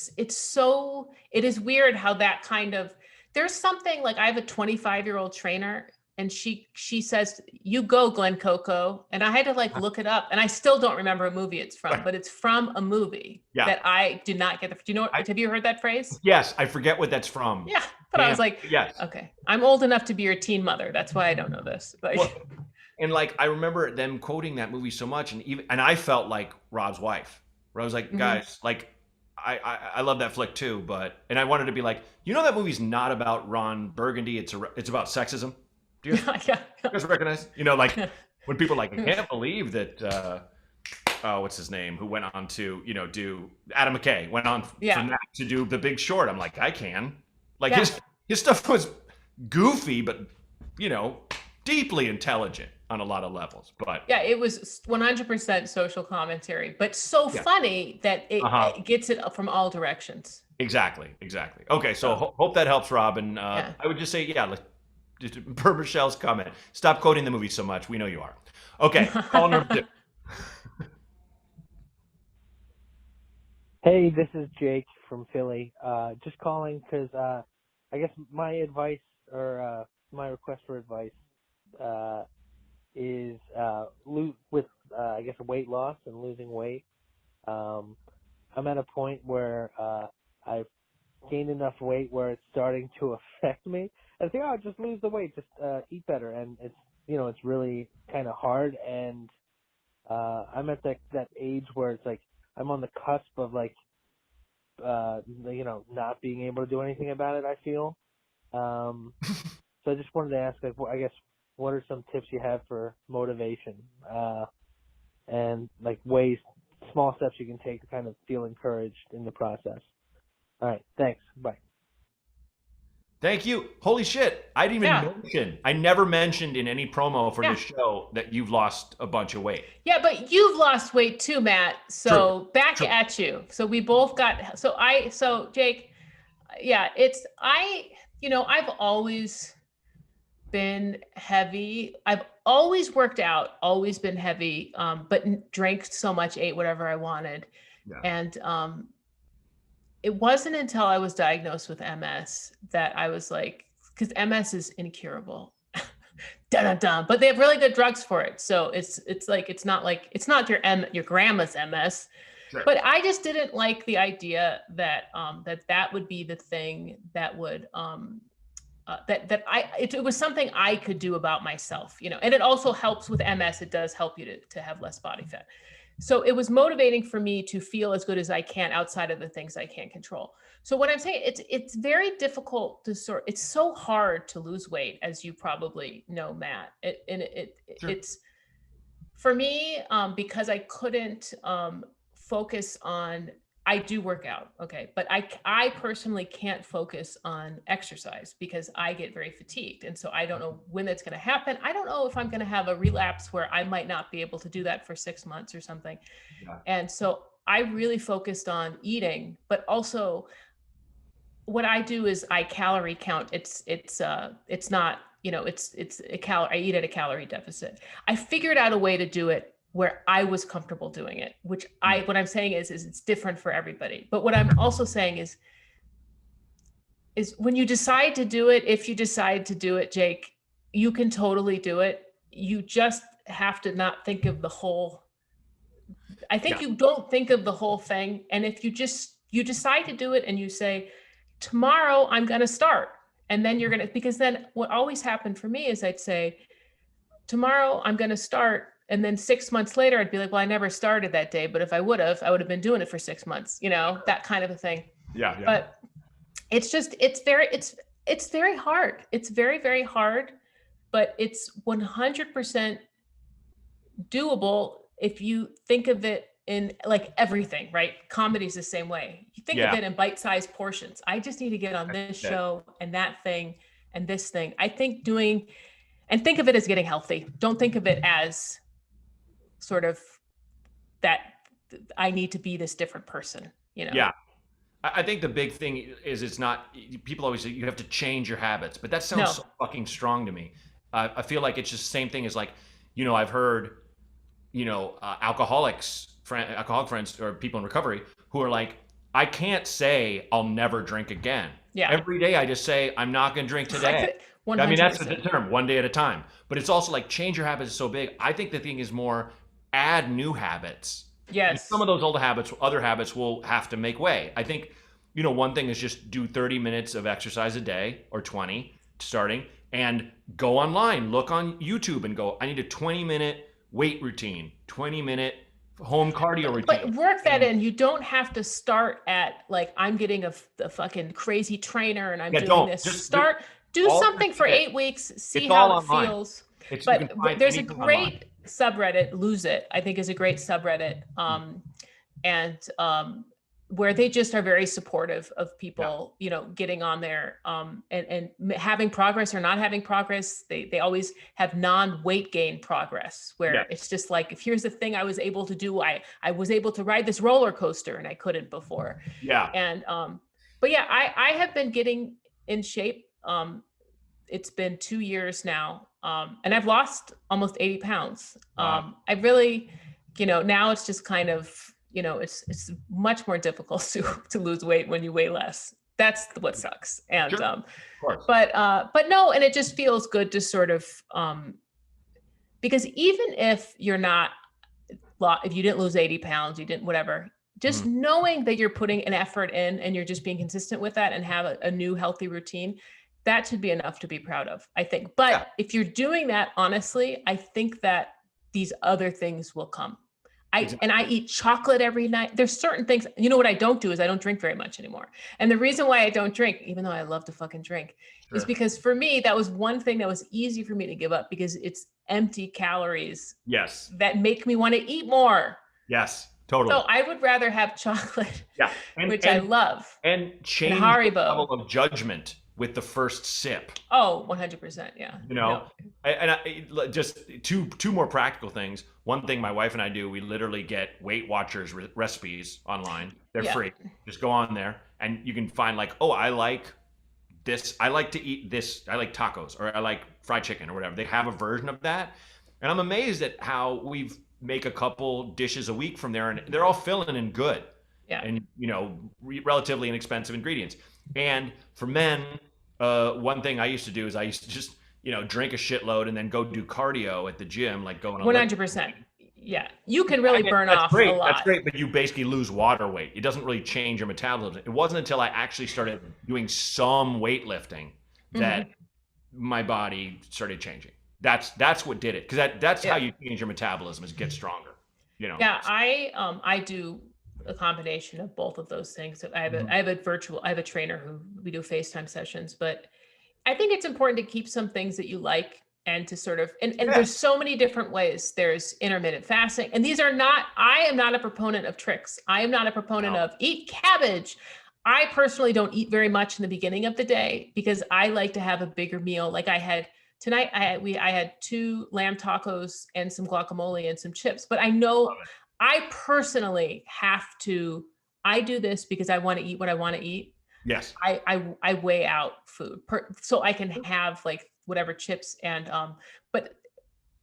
is weird how that kind of, there's something like, I have a 25-year-old trainer, and she says, you go, Glenn Coco. And I had to like look it up, and I still don't remember a movie it's from, but it's from a movie that I did not get. Do you know, have you heard that phrase? Yes, I forget what that's from. Yeah, but I was like, yes. Okay, I'm old enough to be your teen mother. That's why I don't know this. Like, and like, I remember them quoting that movie so much, and I felt like Rob's wife, where I was like, guys, like, I love that flick too, and I wanted to be like, you know, that movie's not about Ron Burgundy. It's about sexism. Do you guys recognize? You know, like when people are like, I can't believe that. What's his name? Who went on to do Adam McKay went on to do The Big Short. I'm like, I can. Like his stuff was goofy, but deeply intelligent on a lot of levels. But yeah, it was 100% social commentary, but so funny that it gets it from all directions. Exactly. Okay, so hope that helps, Rob. And I would just say, per Michelle's comment, stop quoting the movie so much. We know you are. Okay, call number 2. Hey, this is Jake from Philly. Just calling because I guess my advice or my request for advice is with I guess weight loss and losing weight. I'm at a point where I've gained enough weight where it's starting to affect me. I think I'll just lose the weight, just eat better, and it's really kind of hard. And I'm at that age where it's like I'm on the cusp of like not being able to do anything about it. I feel. So I just wanted to ask, like, I guess, what are some tips you have for motivation and like ways, small steps you can take to kind of feel encouraged in the process? All right, thanks. Bye. Thank you. Holy shit. I didn't even mention. I never mentioned in any promo for the show that you've lost a bunch of weight. Yeah, but you've lost weight too, Matt. So back at you. So we both got, so Jake, yeah, I've always been heavy. I've always worked out, always been heavy, but drank so much, ate whatever I wanted. Yeah. And it wasn't until I was diagnosed with MS that I was like, because MS is incurable. Dun-dun-dun. But they have really good drugs for it. So it's not your grandma's MS. Sure. But I just didn't like the idea that that would be the thing that would it was something I could do about myself, and it also helps with MS. It does help you to have less body fat. So it was motivating for me to feel as good as I can outside of the things I can't control. So what I'm saying, it's very difficult to it's so hard to lose weight, as you probably know, Matt. It's for me, because I couldn't focus on, I do work out, okay, but I personally can't focus on exercise because I get very fatigued. And so I don't know when that's going to happen. I don't know if I'm going to have a relapse where I might not be able to do that for 6 months or something. Yeah. And so I really focused on eating, but also what I do is I calorie count. It's not, it's a I eat at a calorie deficit. I figured out a way to do it where I was comfortable doing it, what I'm saying is it's different for everybody. But what I'm also saying is when you decide to do it, if you decide to do it, Jake, you can totally do it. You just have to not think of the whole, you don't think of the whole thing. And if you decide to do it and you say, tomorrow I'm going to start. And then because then what always happened for me is I'd say, tomorrow I'm going to start. And then 6 months later, I'd be like, well, I never started that day, but if I would have been doing it for 6 months, that kind of a thing. Yeah. But it's very hard. It's very, very hard, but it's 100% doable if you think of it in like everything, right? Comedy's the same way. You think of it in bite-sized portions. I just need to get on this show and that thing and this thing. I think and think of it as getting healthy. Don't think of it as sort of that I need to be this different person, Yeah. I think the big thing is it's not, people always say you have to change your habits, but that sounds so fucking strong to me. I feel like it's just the same thing as like, I've heard, alcoholic friends or people in recovery who are like, I can't say I'll never drink again. Yeah. Every day I just say, I'm not going to drink today. 100%. I mean, that's the term, one day at a time. But it's also like change your habits is so big. I think the thing is more add new habits. Yes. And some of those other habits will have to make way. I think, one thing is just do 30 minutes of exercise a day or 20 starting and go online, look on YouTube and go, I need a 20-minute weight routine, 20-minute home cardio routine. But work that in. You don't have to start at like, I'm getting a fucking crazy trainer and I'm doing this. Just do something for 8 weeks, see how it feels. But there's a great subreddit, Lose It, I think is a great subreddit. Where they just are very supportive of people, getting on there and having progress or not having progress. They always have non-weight gain progress where it's just like, if here's the thing I was able to do, I was able to ride this roller coaster and I couldn't before. Yeah. And, but yeah, I have been getting in shape. It's been 2 years now. And I've lost almost 80 pounds. Wow. I really, now it's just kind of, it's much more difficult to lose weight when you weigh less. That's what sucks. And, sure. Of course. But no, and it just feels good to sort of, because even if you're not, if you didn't lose 80 pounds, you didn't, whatever, just knowing that you're putting an effort in and you're just being consistent with that and have a new healthy routine, that should be enough to be proud of, I think. But if you're doing that, honestly, I think that these other things will come. And I eat chocolate every night. There's certain things, what I don't do is I don't drink very much anymore. And the reason why I don't drink, even though I love to fucking drink, is because for me, that was one thing that was easy for me to give up because it's empty calories. Yes. That make me want to eat more. Yes, totally. So I would rather have chocolate, which I love. And change the level of judgment with the first sip. Oh, 100%. Yeah. You know, just two more practical things. One thing my wife and I do, we literally get Weight Watchers recipes online. They're free. Just go on there and you can find like, oh, I like this. I like to eat this. I like tacos or I like fried chicken or whatever. They have a version of that. And I'm amazed at how we make a couple dishes a week from there and they're all filling and good. Yeah. And, you know, relatively inexpensive ingredients. And for men, one thing I used to do is I used to just, you know, drink a shitload and then go do cardio at the gym, like going on 100%. Yeah. You can really burn off a lot. That's great, but you basically lose water weight. It doesn't really change your metabolism. It wasn't until I actually started doing some weightlifting that my body started changing. That's what did it. Because that's how you change your metabolism, is get stronger. You know. Yeah, I do a combination of both of those things. I have a trainer who we do FaceTime sessions, but I think it's important to keep some things that you like and to sort of, and there's so many different ways. There's intermittent fasting, and I am not a proponent of tricks. I am not a proponent of eat cabbage. I personally don't eat very much in the beginning of the day because I like to have a bigger meal. Like I had tonight, I had 2 lamb tacos and some guacamole and some chips, but I know I personally I do this because I want to eat what I want to eat. Yes. I weigh out food so I can have like whatever chips but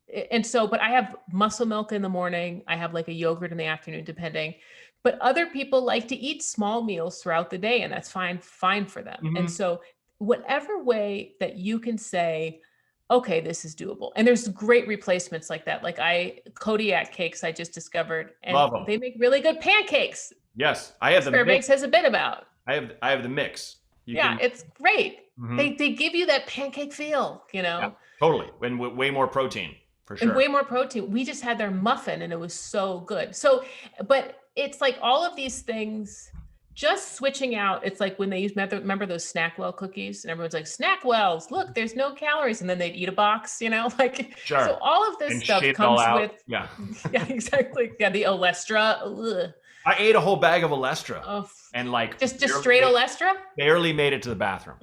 I have muscle milk in the morning. I have like a yogurt in the afternoon, depending. But other people like to eat small meals throughout the day, and that's fine for them. And so whatever way that you can say, okay, this is doable. And there's great replacements like that. Like Kodiak Cakes, I just discovered, and they make really good pancakes. Yes. I have the Fairbanks has a bit about. I have the mix. It's great. They give you that pancake feel, you know? Yeah, totally. And way more protein, for sure. And way more protein. We just had their muffin and it was so good. So, but it's like all of these things, just switching out. It's like when they remember those Snackwell cookies, and everyone's like, Snackwells, look, there's no calories. And then they'd eat a box, you know, like, sure. So all of this stuff comes with, yeah, exactly. Yeah. The Olestra. Ugh. I ate a whole bag of Olestra and like just straight Olestra. Barely made it to the bathroom.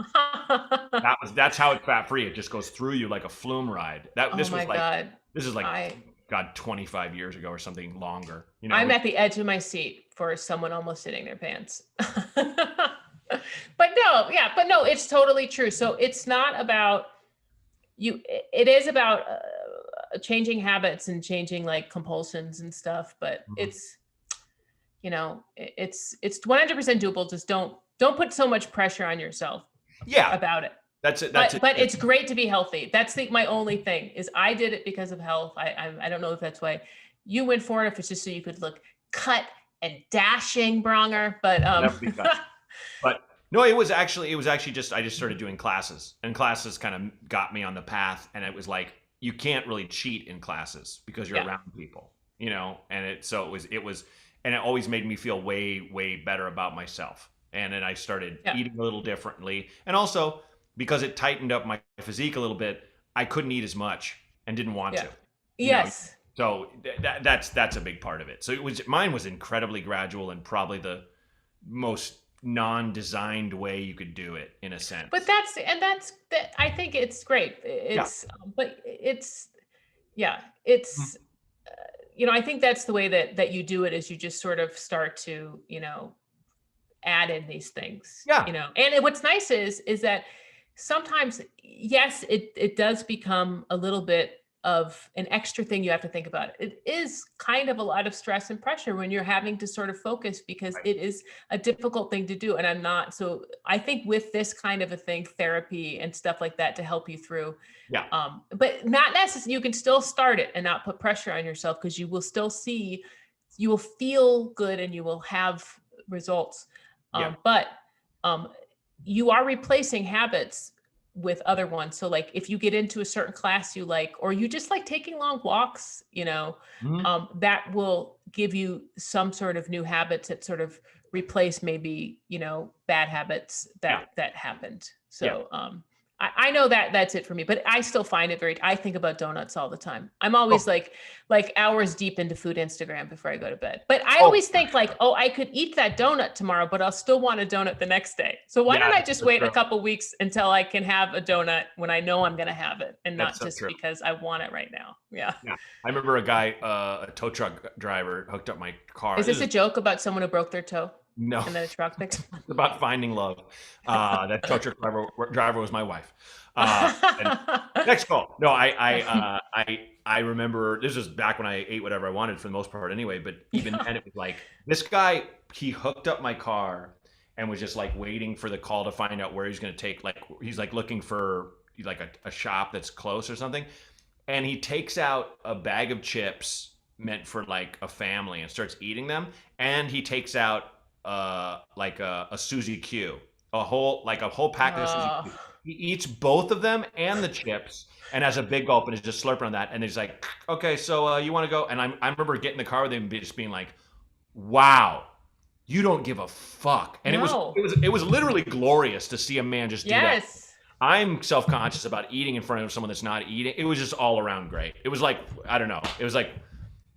That's how it's fat free. It just goes through you like a flume ride. This is like 25 years ago or something longer. You know, I'm at the edge of my seat for someone almost sitting their pants. But no, it's totally true. So it's not about you. It is about changing habits and changing like compulsions and stuff. But it's, you know, it's 100% doable. Just don't put so much pressure on yourself. About it. That's it. But it's great to be healthy. That's my only thing is I did it because of health. I don't know if that's why you went for it, if it's just so you could look cut and dashing, Braunger. But but no, it was actually just I just started doing classes, and classes kind of got me on the path. And it was like you can't really cheat in classes because you're around people, you know. And it was. And it always made me feel way, way better about myself. And then I started eating a little differently. And also, because it tightened up my physique a little bit, I couldn't eat as much and didn't want to. Yes. Know? So that's a big part of it. So mine was incredibly gradual and probably the most non-designed way you could do it in a sense. But I think it's great. But it's. You know, I think that's the way that you do it, is you just sort of start to, you know, add in these things, you know, and what's nice is that sometimes, yes, it does become a little bit of an extra thing you have to think about. It is kind of a lot of stress and pressure when you're having to sort of focus, because it is a difficult thing to do. And so I think with this kind of a thing, therapy and stuff like that to help you through. But not necessarily, you can still start it and not put pressure on yourself, because you will still you will feel good and you will have results. But you are replacing habits with other ones. So like if you get into a certain class you like, or you just like taking long walks, you know, that will give you some sort of new habits that sort of replace maybe, you know, bad habits that happened. So I know that that's it for me, but I still find it I think about donuts all the time. I'm always like hours deep into food Instagram before I go to bed. But I always think like, oh, I could eat that donut tomorrow, but I'll still want a donut the next day. So why don't I just wait a couple weeks until I can have a donut when I know I'm going to have it and not just because I want it right now. Yeah. I remember a guy, a tow truck driver hooked up my car. Is this a joke about someone who broke their toe? No. And then a truck picked It's about finding love. That tow truck driver was my wife. Next call. No, I remember this was back when I ate whatever I wanted for the most part anyway, but even then it was like this guy, he hooked up my car and was just like waiting for the call to find out where he's going to take, like, he's like looking for like a shop that's close or something. And he takes out a bag of chips meant for like a family and starts eating them. And he takes out like a Suzy Q, a whole pack of Suzy Q. He eats both of them and the chips and has a big gulp and is just slurping on that. And he's like, okay, so you want to go? And I remember getting in the car with him just being like, wow, you don't give a fuck. And it was literally glorious to see a man just do that. I'm self-conscious about eating in front of someone that's not eating. It was just all around great. It was like, I don't know. It was like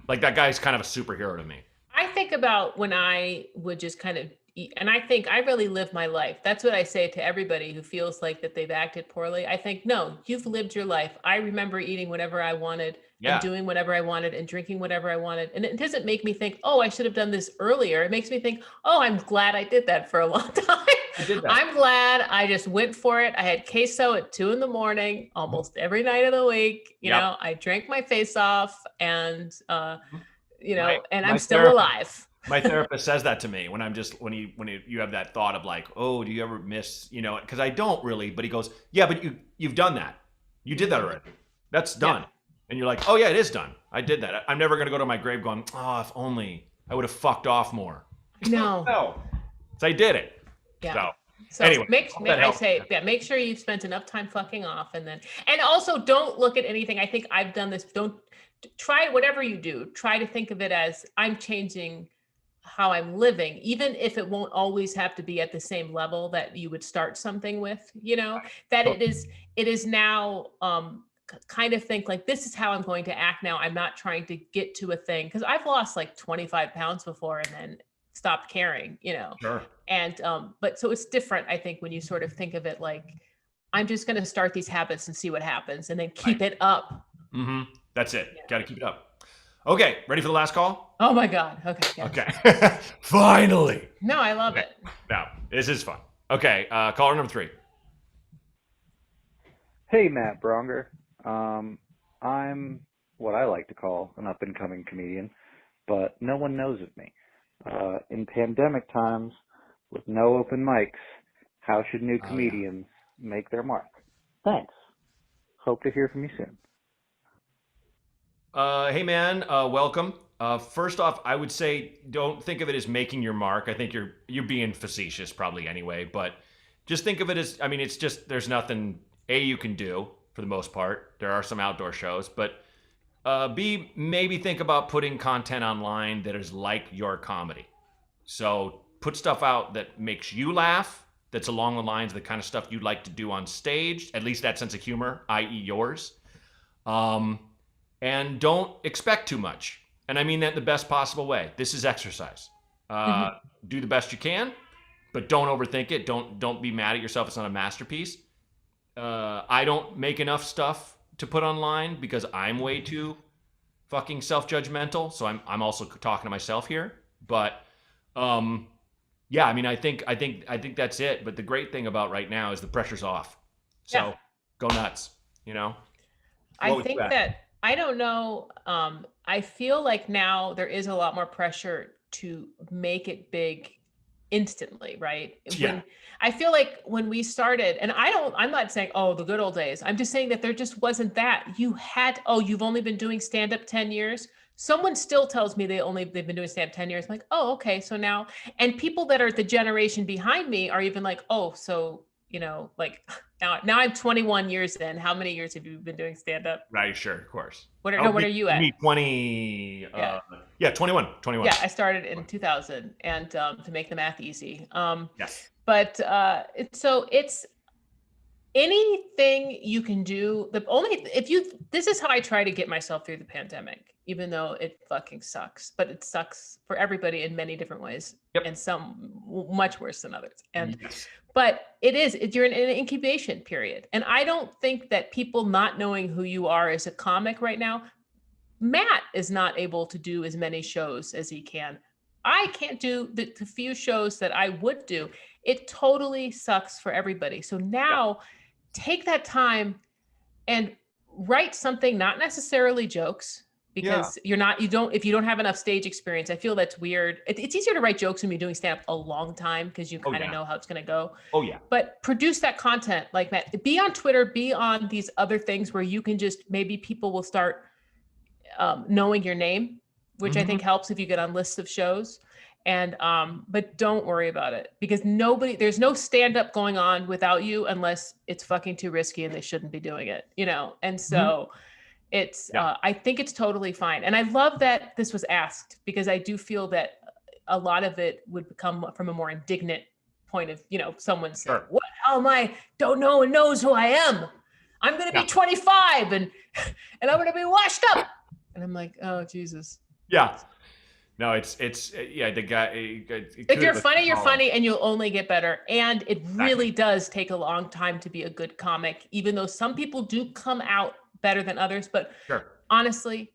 that guy's kind of a superhero to me. I think about when I would just kind of eat, and I think I really live my life. That's what I say to everybody who feels like that they've acted poorly. I think, no, you've lived your life. I remember eating whatever I wanted and doing whatever I wanted and drinking whatever I wanted. And it doesn't make me think, oh, I should have done this earlier. It makes me think, oh, I'm glad I did that for a long time. I'm glad I just went for it. I had queso at 2 a.m, almost every night of the week. You know, I drank my face off and, and I'm still alive. My therapist says that to me when I'm just, when you have that thought of like, oh, do you ever miss, because I don't really, but he goes, yeah, but you've done that. You did that already. That's done. Yeah. And you're like, oh yeah, it is done. I did that. I'm never going to go to my grave going, oh, if only I would have fucked off more. No. So I did it. Yeah. So anyway, make sure you've spent enough time fucking off, and also don't look at anything. I think I've done this. Don't try whatever you do. Try to think of it as I'm changing how I'm living, even if it won't always have to be at the same level that you would start something with. That it is now. Kind of think like, this is how I'm going to act now. I'm not trying to get to a thing, because I've lost like 25 pounds before and then stopped caring, Sure. And but so it's different, I think, when you sort of think of it like, I'm just going to start these habits and see what happens, and then keep it up. Mm-hmm. That's it. Got to keep it up. Okay, ready for the last call? Oh my God. Okay. Yes. Okay. Finally. No, I love it. No, this is fun. Okay, caller number 3. Hey, Matt Braunger. I'm what I like to call an up-and-coming comedian, but no one knows of me. In pandemic times, with no open mics, how should new comedians make their mark? Thanks. Hope to hear from you soon. Hey, man, welcome. First off, I would say don't think of it as making your mark. I think you're being facetious probably anyway, but just think of it as, it's just, there's nothing you can do for the most part. There are some outdoor shows, but B, maybe think about putting content online that is like your comedy. So put stuff out that makes you laugh, that's along the lines of the kind of stuff you'd like to do on stage, at least that sense of humor, i.e. yours. And don't expect too much. And I mean that in the best possible way. This is exercise. Do the best you can, but don't overthink it. Don't be mad at yourself. It's not a masterpiece. I don't make enough stuff to put online because I'm way too fucking self-judgmental. So I'm also talking to myself here. But I think that's it. But the great thing about right now is the pressure's off. So go nuts. I think that, I don't know. I feel like now there is a lot more pressure to make it big instantly, right? I feel like when we started, and I'm not saying, oh, the good old days. I'm just saying that there just wasn't that. You've only been doing stand-up 10 years. Someone still tells me they've been doing stand-up 10 years. I'm like, oh, okay. So now, and people that are the generation behind me are even like, oh, so, like now I'm 21 years in. How many years have you been doing stand-up? Right. Sure. Of course. What are you at? 20. 21. Yeah. I started in 2000, and to make the math easy. Yes. But anything you can do, this is how I try to get myself through the pandemic, even though it fucking sucks, but it sucks for everybody in many different ways. Yep. And some much worse than others. And, Yes. but you're in an incubation period. And I don't think that people not knowing who you are as a comic right now, Matt is not able to do as many shows as he can. I can't do the few shows that I would do. It totally sucks for everybody. So now take that time and write something, not necessarily jokes, because if you don't have enough stage experience, I feel that's weird. It's easier to write jokes when you're doing stand-up a long time because you kind of know how it's going to go. Oh yeah. But produce that content like Matt. Be on Twitter, be on these other things where you can maybe people will start knowing your name, which I think helps if you get on lists of shows. And but don't worry about it, because there's no stand-up going on without you unless it's fucking too risky and they shouldn't be doing it, and so it's I think it's totally fine. And I love that this was asked, because I do feel that a lot of it would come from a more indignant point of, someone said, what, how am I, don't know and knows who I am, I'm going to be 25 and I'm going to be washed up. And I'm like, oh Jesus. Yeah. No, it's the guy. If you're funny, you're funny, and you'll only get better. And it really does take a long time to be a good comic, even though some people do come out better than others. But honestly,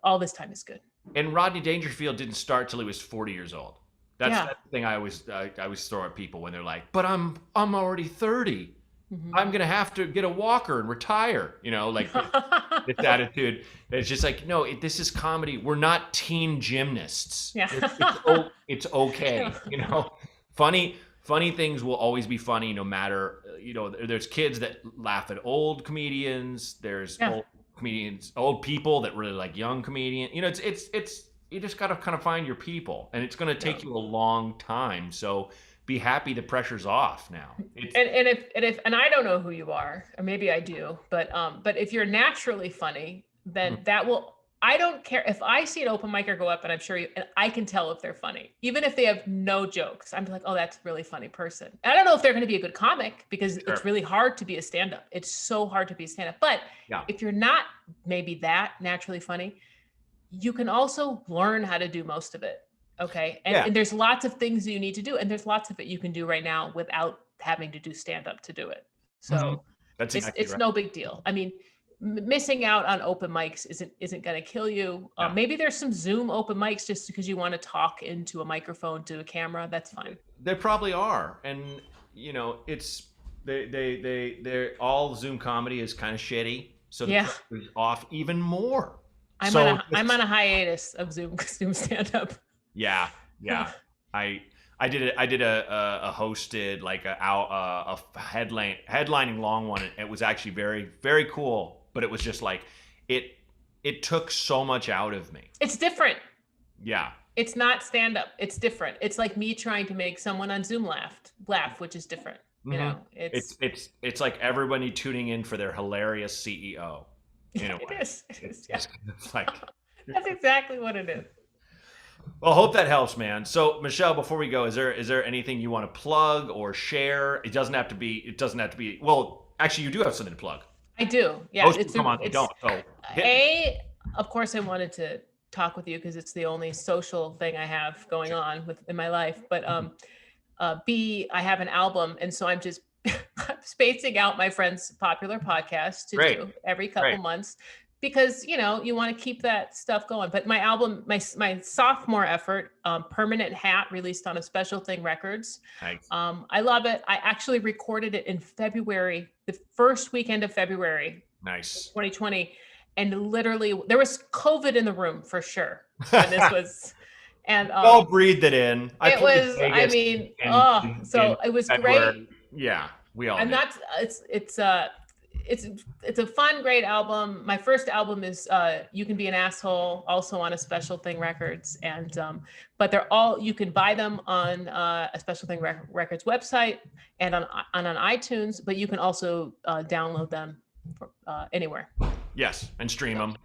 all this time is good. And Rodney Dangerfield didn't start till he was 40 years old. That's the thing I always throw at people when they're like, "But I'm already 30. I'm gonna have to get a walker and retire." Like this attitude. It's just like, no, this is comedy. We're not teen gymnasts. Yeah. It's okay. Funny things will always be funny, no matter. There's kids that laugh at old comedians. There's old comedians, old people that really like young comedians. It's you just got to kind of find your people, and it's going to take you a long time. So be happy the pressure's off now. And I don't know who you are, or maybe I do, but if you're naturally funny, then that will. I don't care if I see an open micer go up, and I'm sure and I can tell if they're funny, even if they have no jokes. I'm like, oh, that's a really funny person. And I don't know if they're going to be a good comic, because it's really hard to be a stand-up. It's so hard to be a stand-up. But if you're not maybe that naturally funny, you can also learn how to do most of it. Okay. And there's lots of things that you need to do. And there's lots of it you can do right now without having to do stand-up to do it. So it's no big deal. I mean, missing out on open mics isn't going to kill you. Maybe there's some Zoom open mics just because you want to talk into a microphone to a camera. That's fine. There probably are. And it's they're all Zoom comedy is kind of shitty. So the pressure's off even more. I'm on a hiatus of Zoom stand-up. Yeah. I did a hosted, like a headlining long one. It was actually very, very cool, but it was just like it took so much out of me. It's different. Yeah. It's not stand-up. It's different. It's like me trying to make someone on Zoom laugh, which is different. It's like everybody tuning in for their hilarious CEO. It is. It's like that's exactly what it is. Well, I hope that helps, man. So, Michelle, before we go, is there anything you want to plug or share? It doesn't have to be. Well, actually, you do have something to plug. I do. Yeah. Don't. So, of course, I wanted to talk with you because it's the only social thing I have going on in my life. But B, I have an album, and so I'm just spacing out my friend's popular podcast to do every couple months. Because, you want to keep that stuff going. But my album, my sophomore effort, Permanent Hat, released on a Special Thing Records. Nice. I love it. I actually recorded it in February, the first weekend of February. Nice. 2020. And literally, there was COVID in the room for sure. And this was... And all breathed it in. It was great. Yeah, we all. And that's it's a fun, great album. My first album is You Can Be an Asshole, also on a Special Thing Records. And but you can buy them on a Special Thing Records website and on iTunes, but you can also download them anywhere. Yes, and stream them.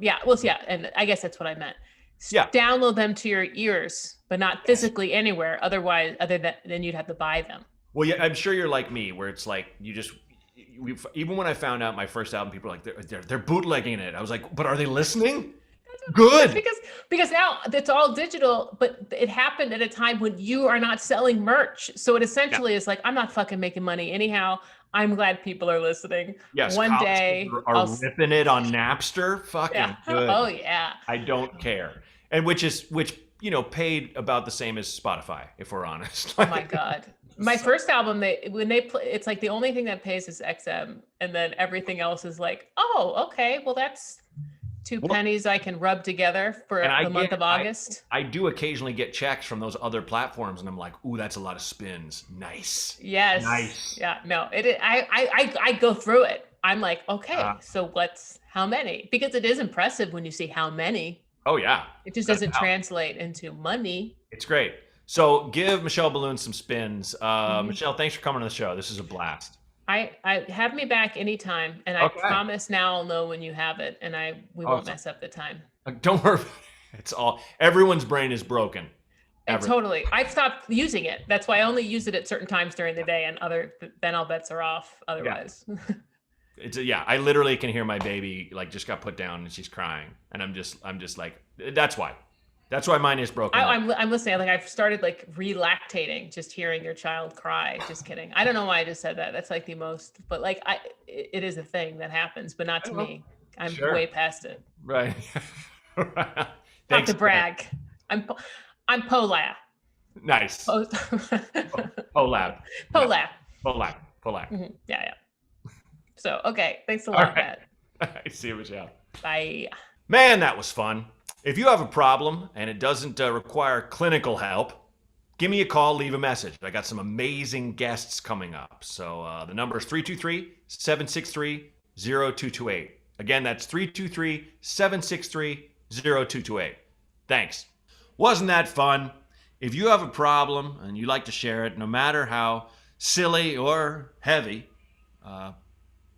Yeah, well, yeah, and I guess that's what I meant. Yeah. Download them to your ears, but not physically anywhere. Otherwise, then you'd have to buy them. Well, yeah, I'm sure you're like me, where it's like even when I found out my first album, people are like they're bootlegging it. I was like, but are they listening? Good. Because now it's all digital, but it happened at a time when you are not selling merch. So it essentially is like, I'm not fucking making money anyhow. I'm glad people are listening. Yes, one day are ripping it on Napster. Fucking good. Oh yeah. I don't care. And which paid about the same as Spotify, if we're honest. Oh my God. My first album, when they play, it's like the only thing that pays is XM, and then everything else is like, oh, okay, well that's two pennies I can rub together for the month of August. I do occasionally get checks from those other platforms, and I'm like, ooh, that's a lot of spins. Nice. Yes. Nice. Yeah. No. I go through it. I'm like, okay, so how many? Because it is impressive when you see how many. Oh yeah. It just doesn't translate into money. It's great. So give Michelle Biloon some spins. Michelle, thanks for coming on the show. This is a blast. I have me back anytime, and I promise now I'll know when you have it, and we won't mess up the time. Don't worry. Everyone's brain is broken. Totally. I've stopped using it. That's why I only use it at certain times during the day, and then all bets are off otherwise. Yeah. I literally can hear my baby like just got put down and she's crying, and I'm just like, that's why. That's why mine is broken. I'm listening. Like I've started like relactating, just hearing your child cry. Just kidding. I don't know why I just said that. That's like the most, but like it is a thing that happens, but not to me. I'm way past it. Right. Not to brag. I'm POLAB. Nice. POLAB. Mm-hmm. Yeah. So, okay. Thanks a lot, Matt. I see you, Michelle. Bye. Man, that was fun. If you have a problem and it doesn't require clinical help, give me a call, leave a message. I got some amazing guests coming up. So the number is 323-763-0228. Again, that's 323-763-0228. Thanks. Wasn't that fun? If you have a problem and you like to share it, no matter how silly or heavy,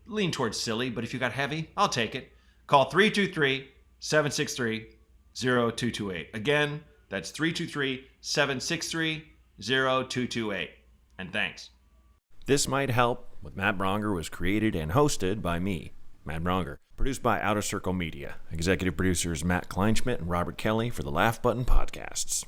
lean towards silly, but if you got heavy, I'll take it. Call 323-763-0228. Again, that's 323-763-0228. And thanks. This Might Help with Matt Braunger was created and hosted by me, Matt Braunger. Produced by Outer Circle Media. Executive producers Matt Kleinschmidt and Robert Kelly for the Laugh Button Podcasts.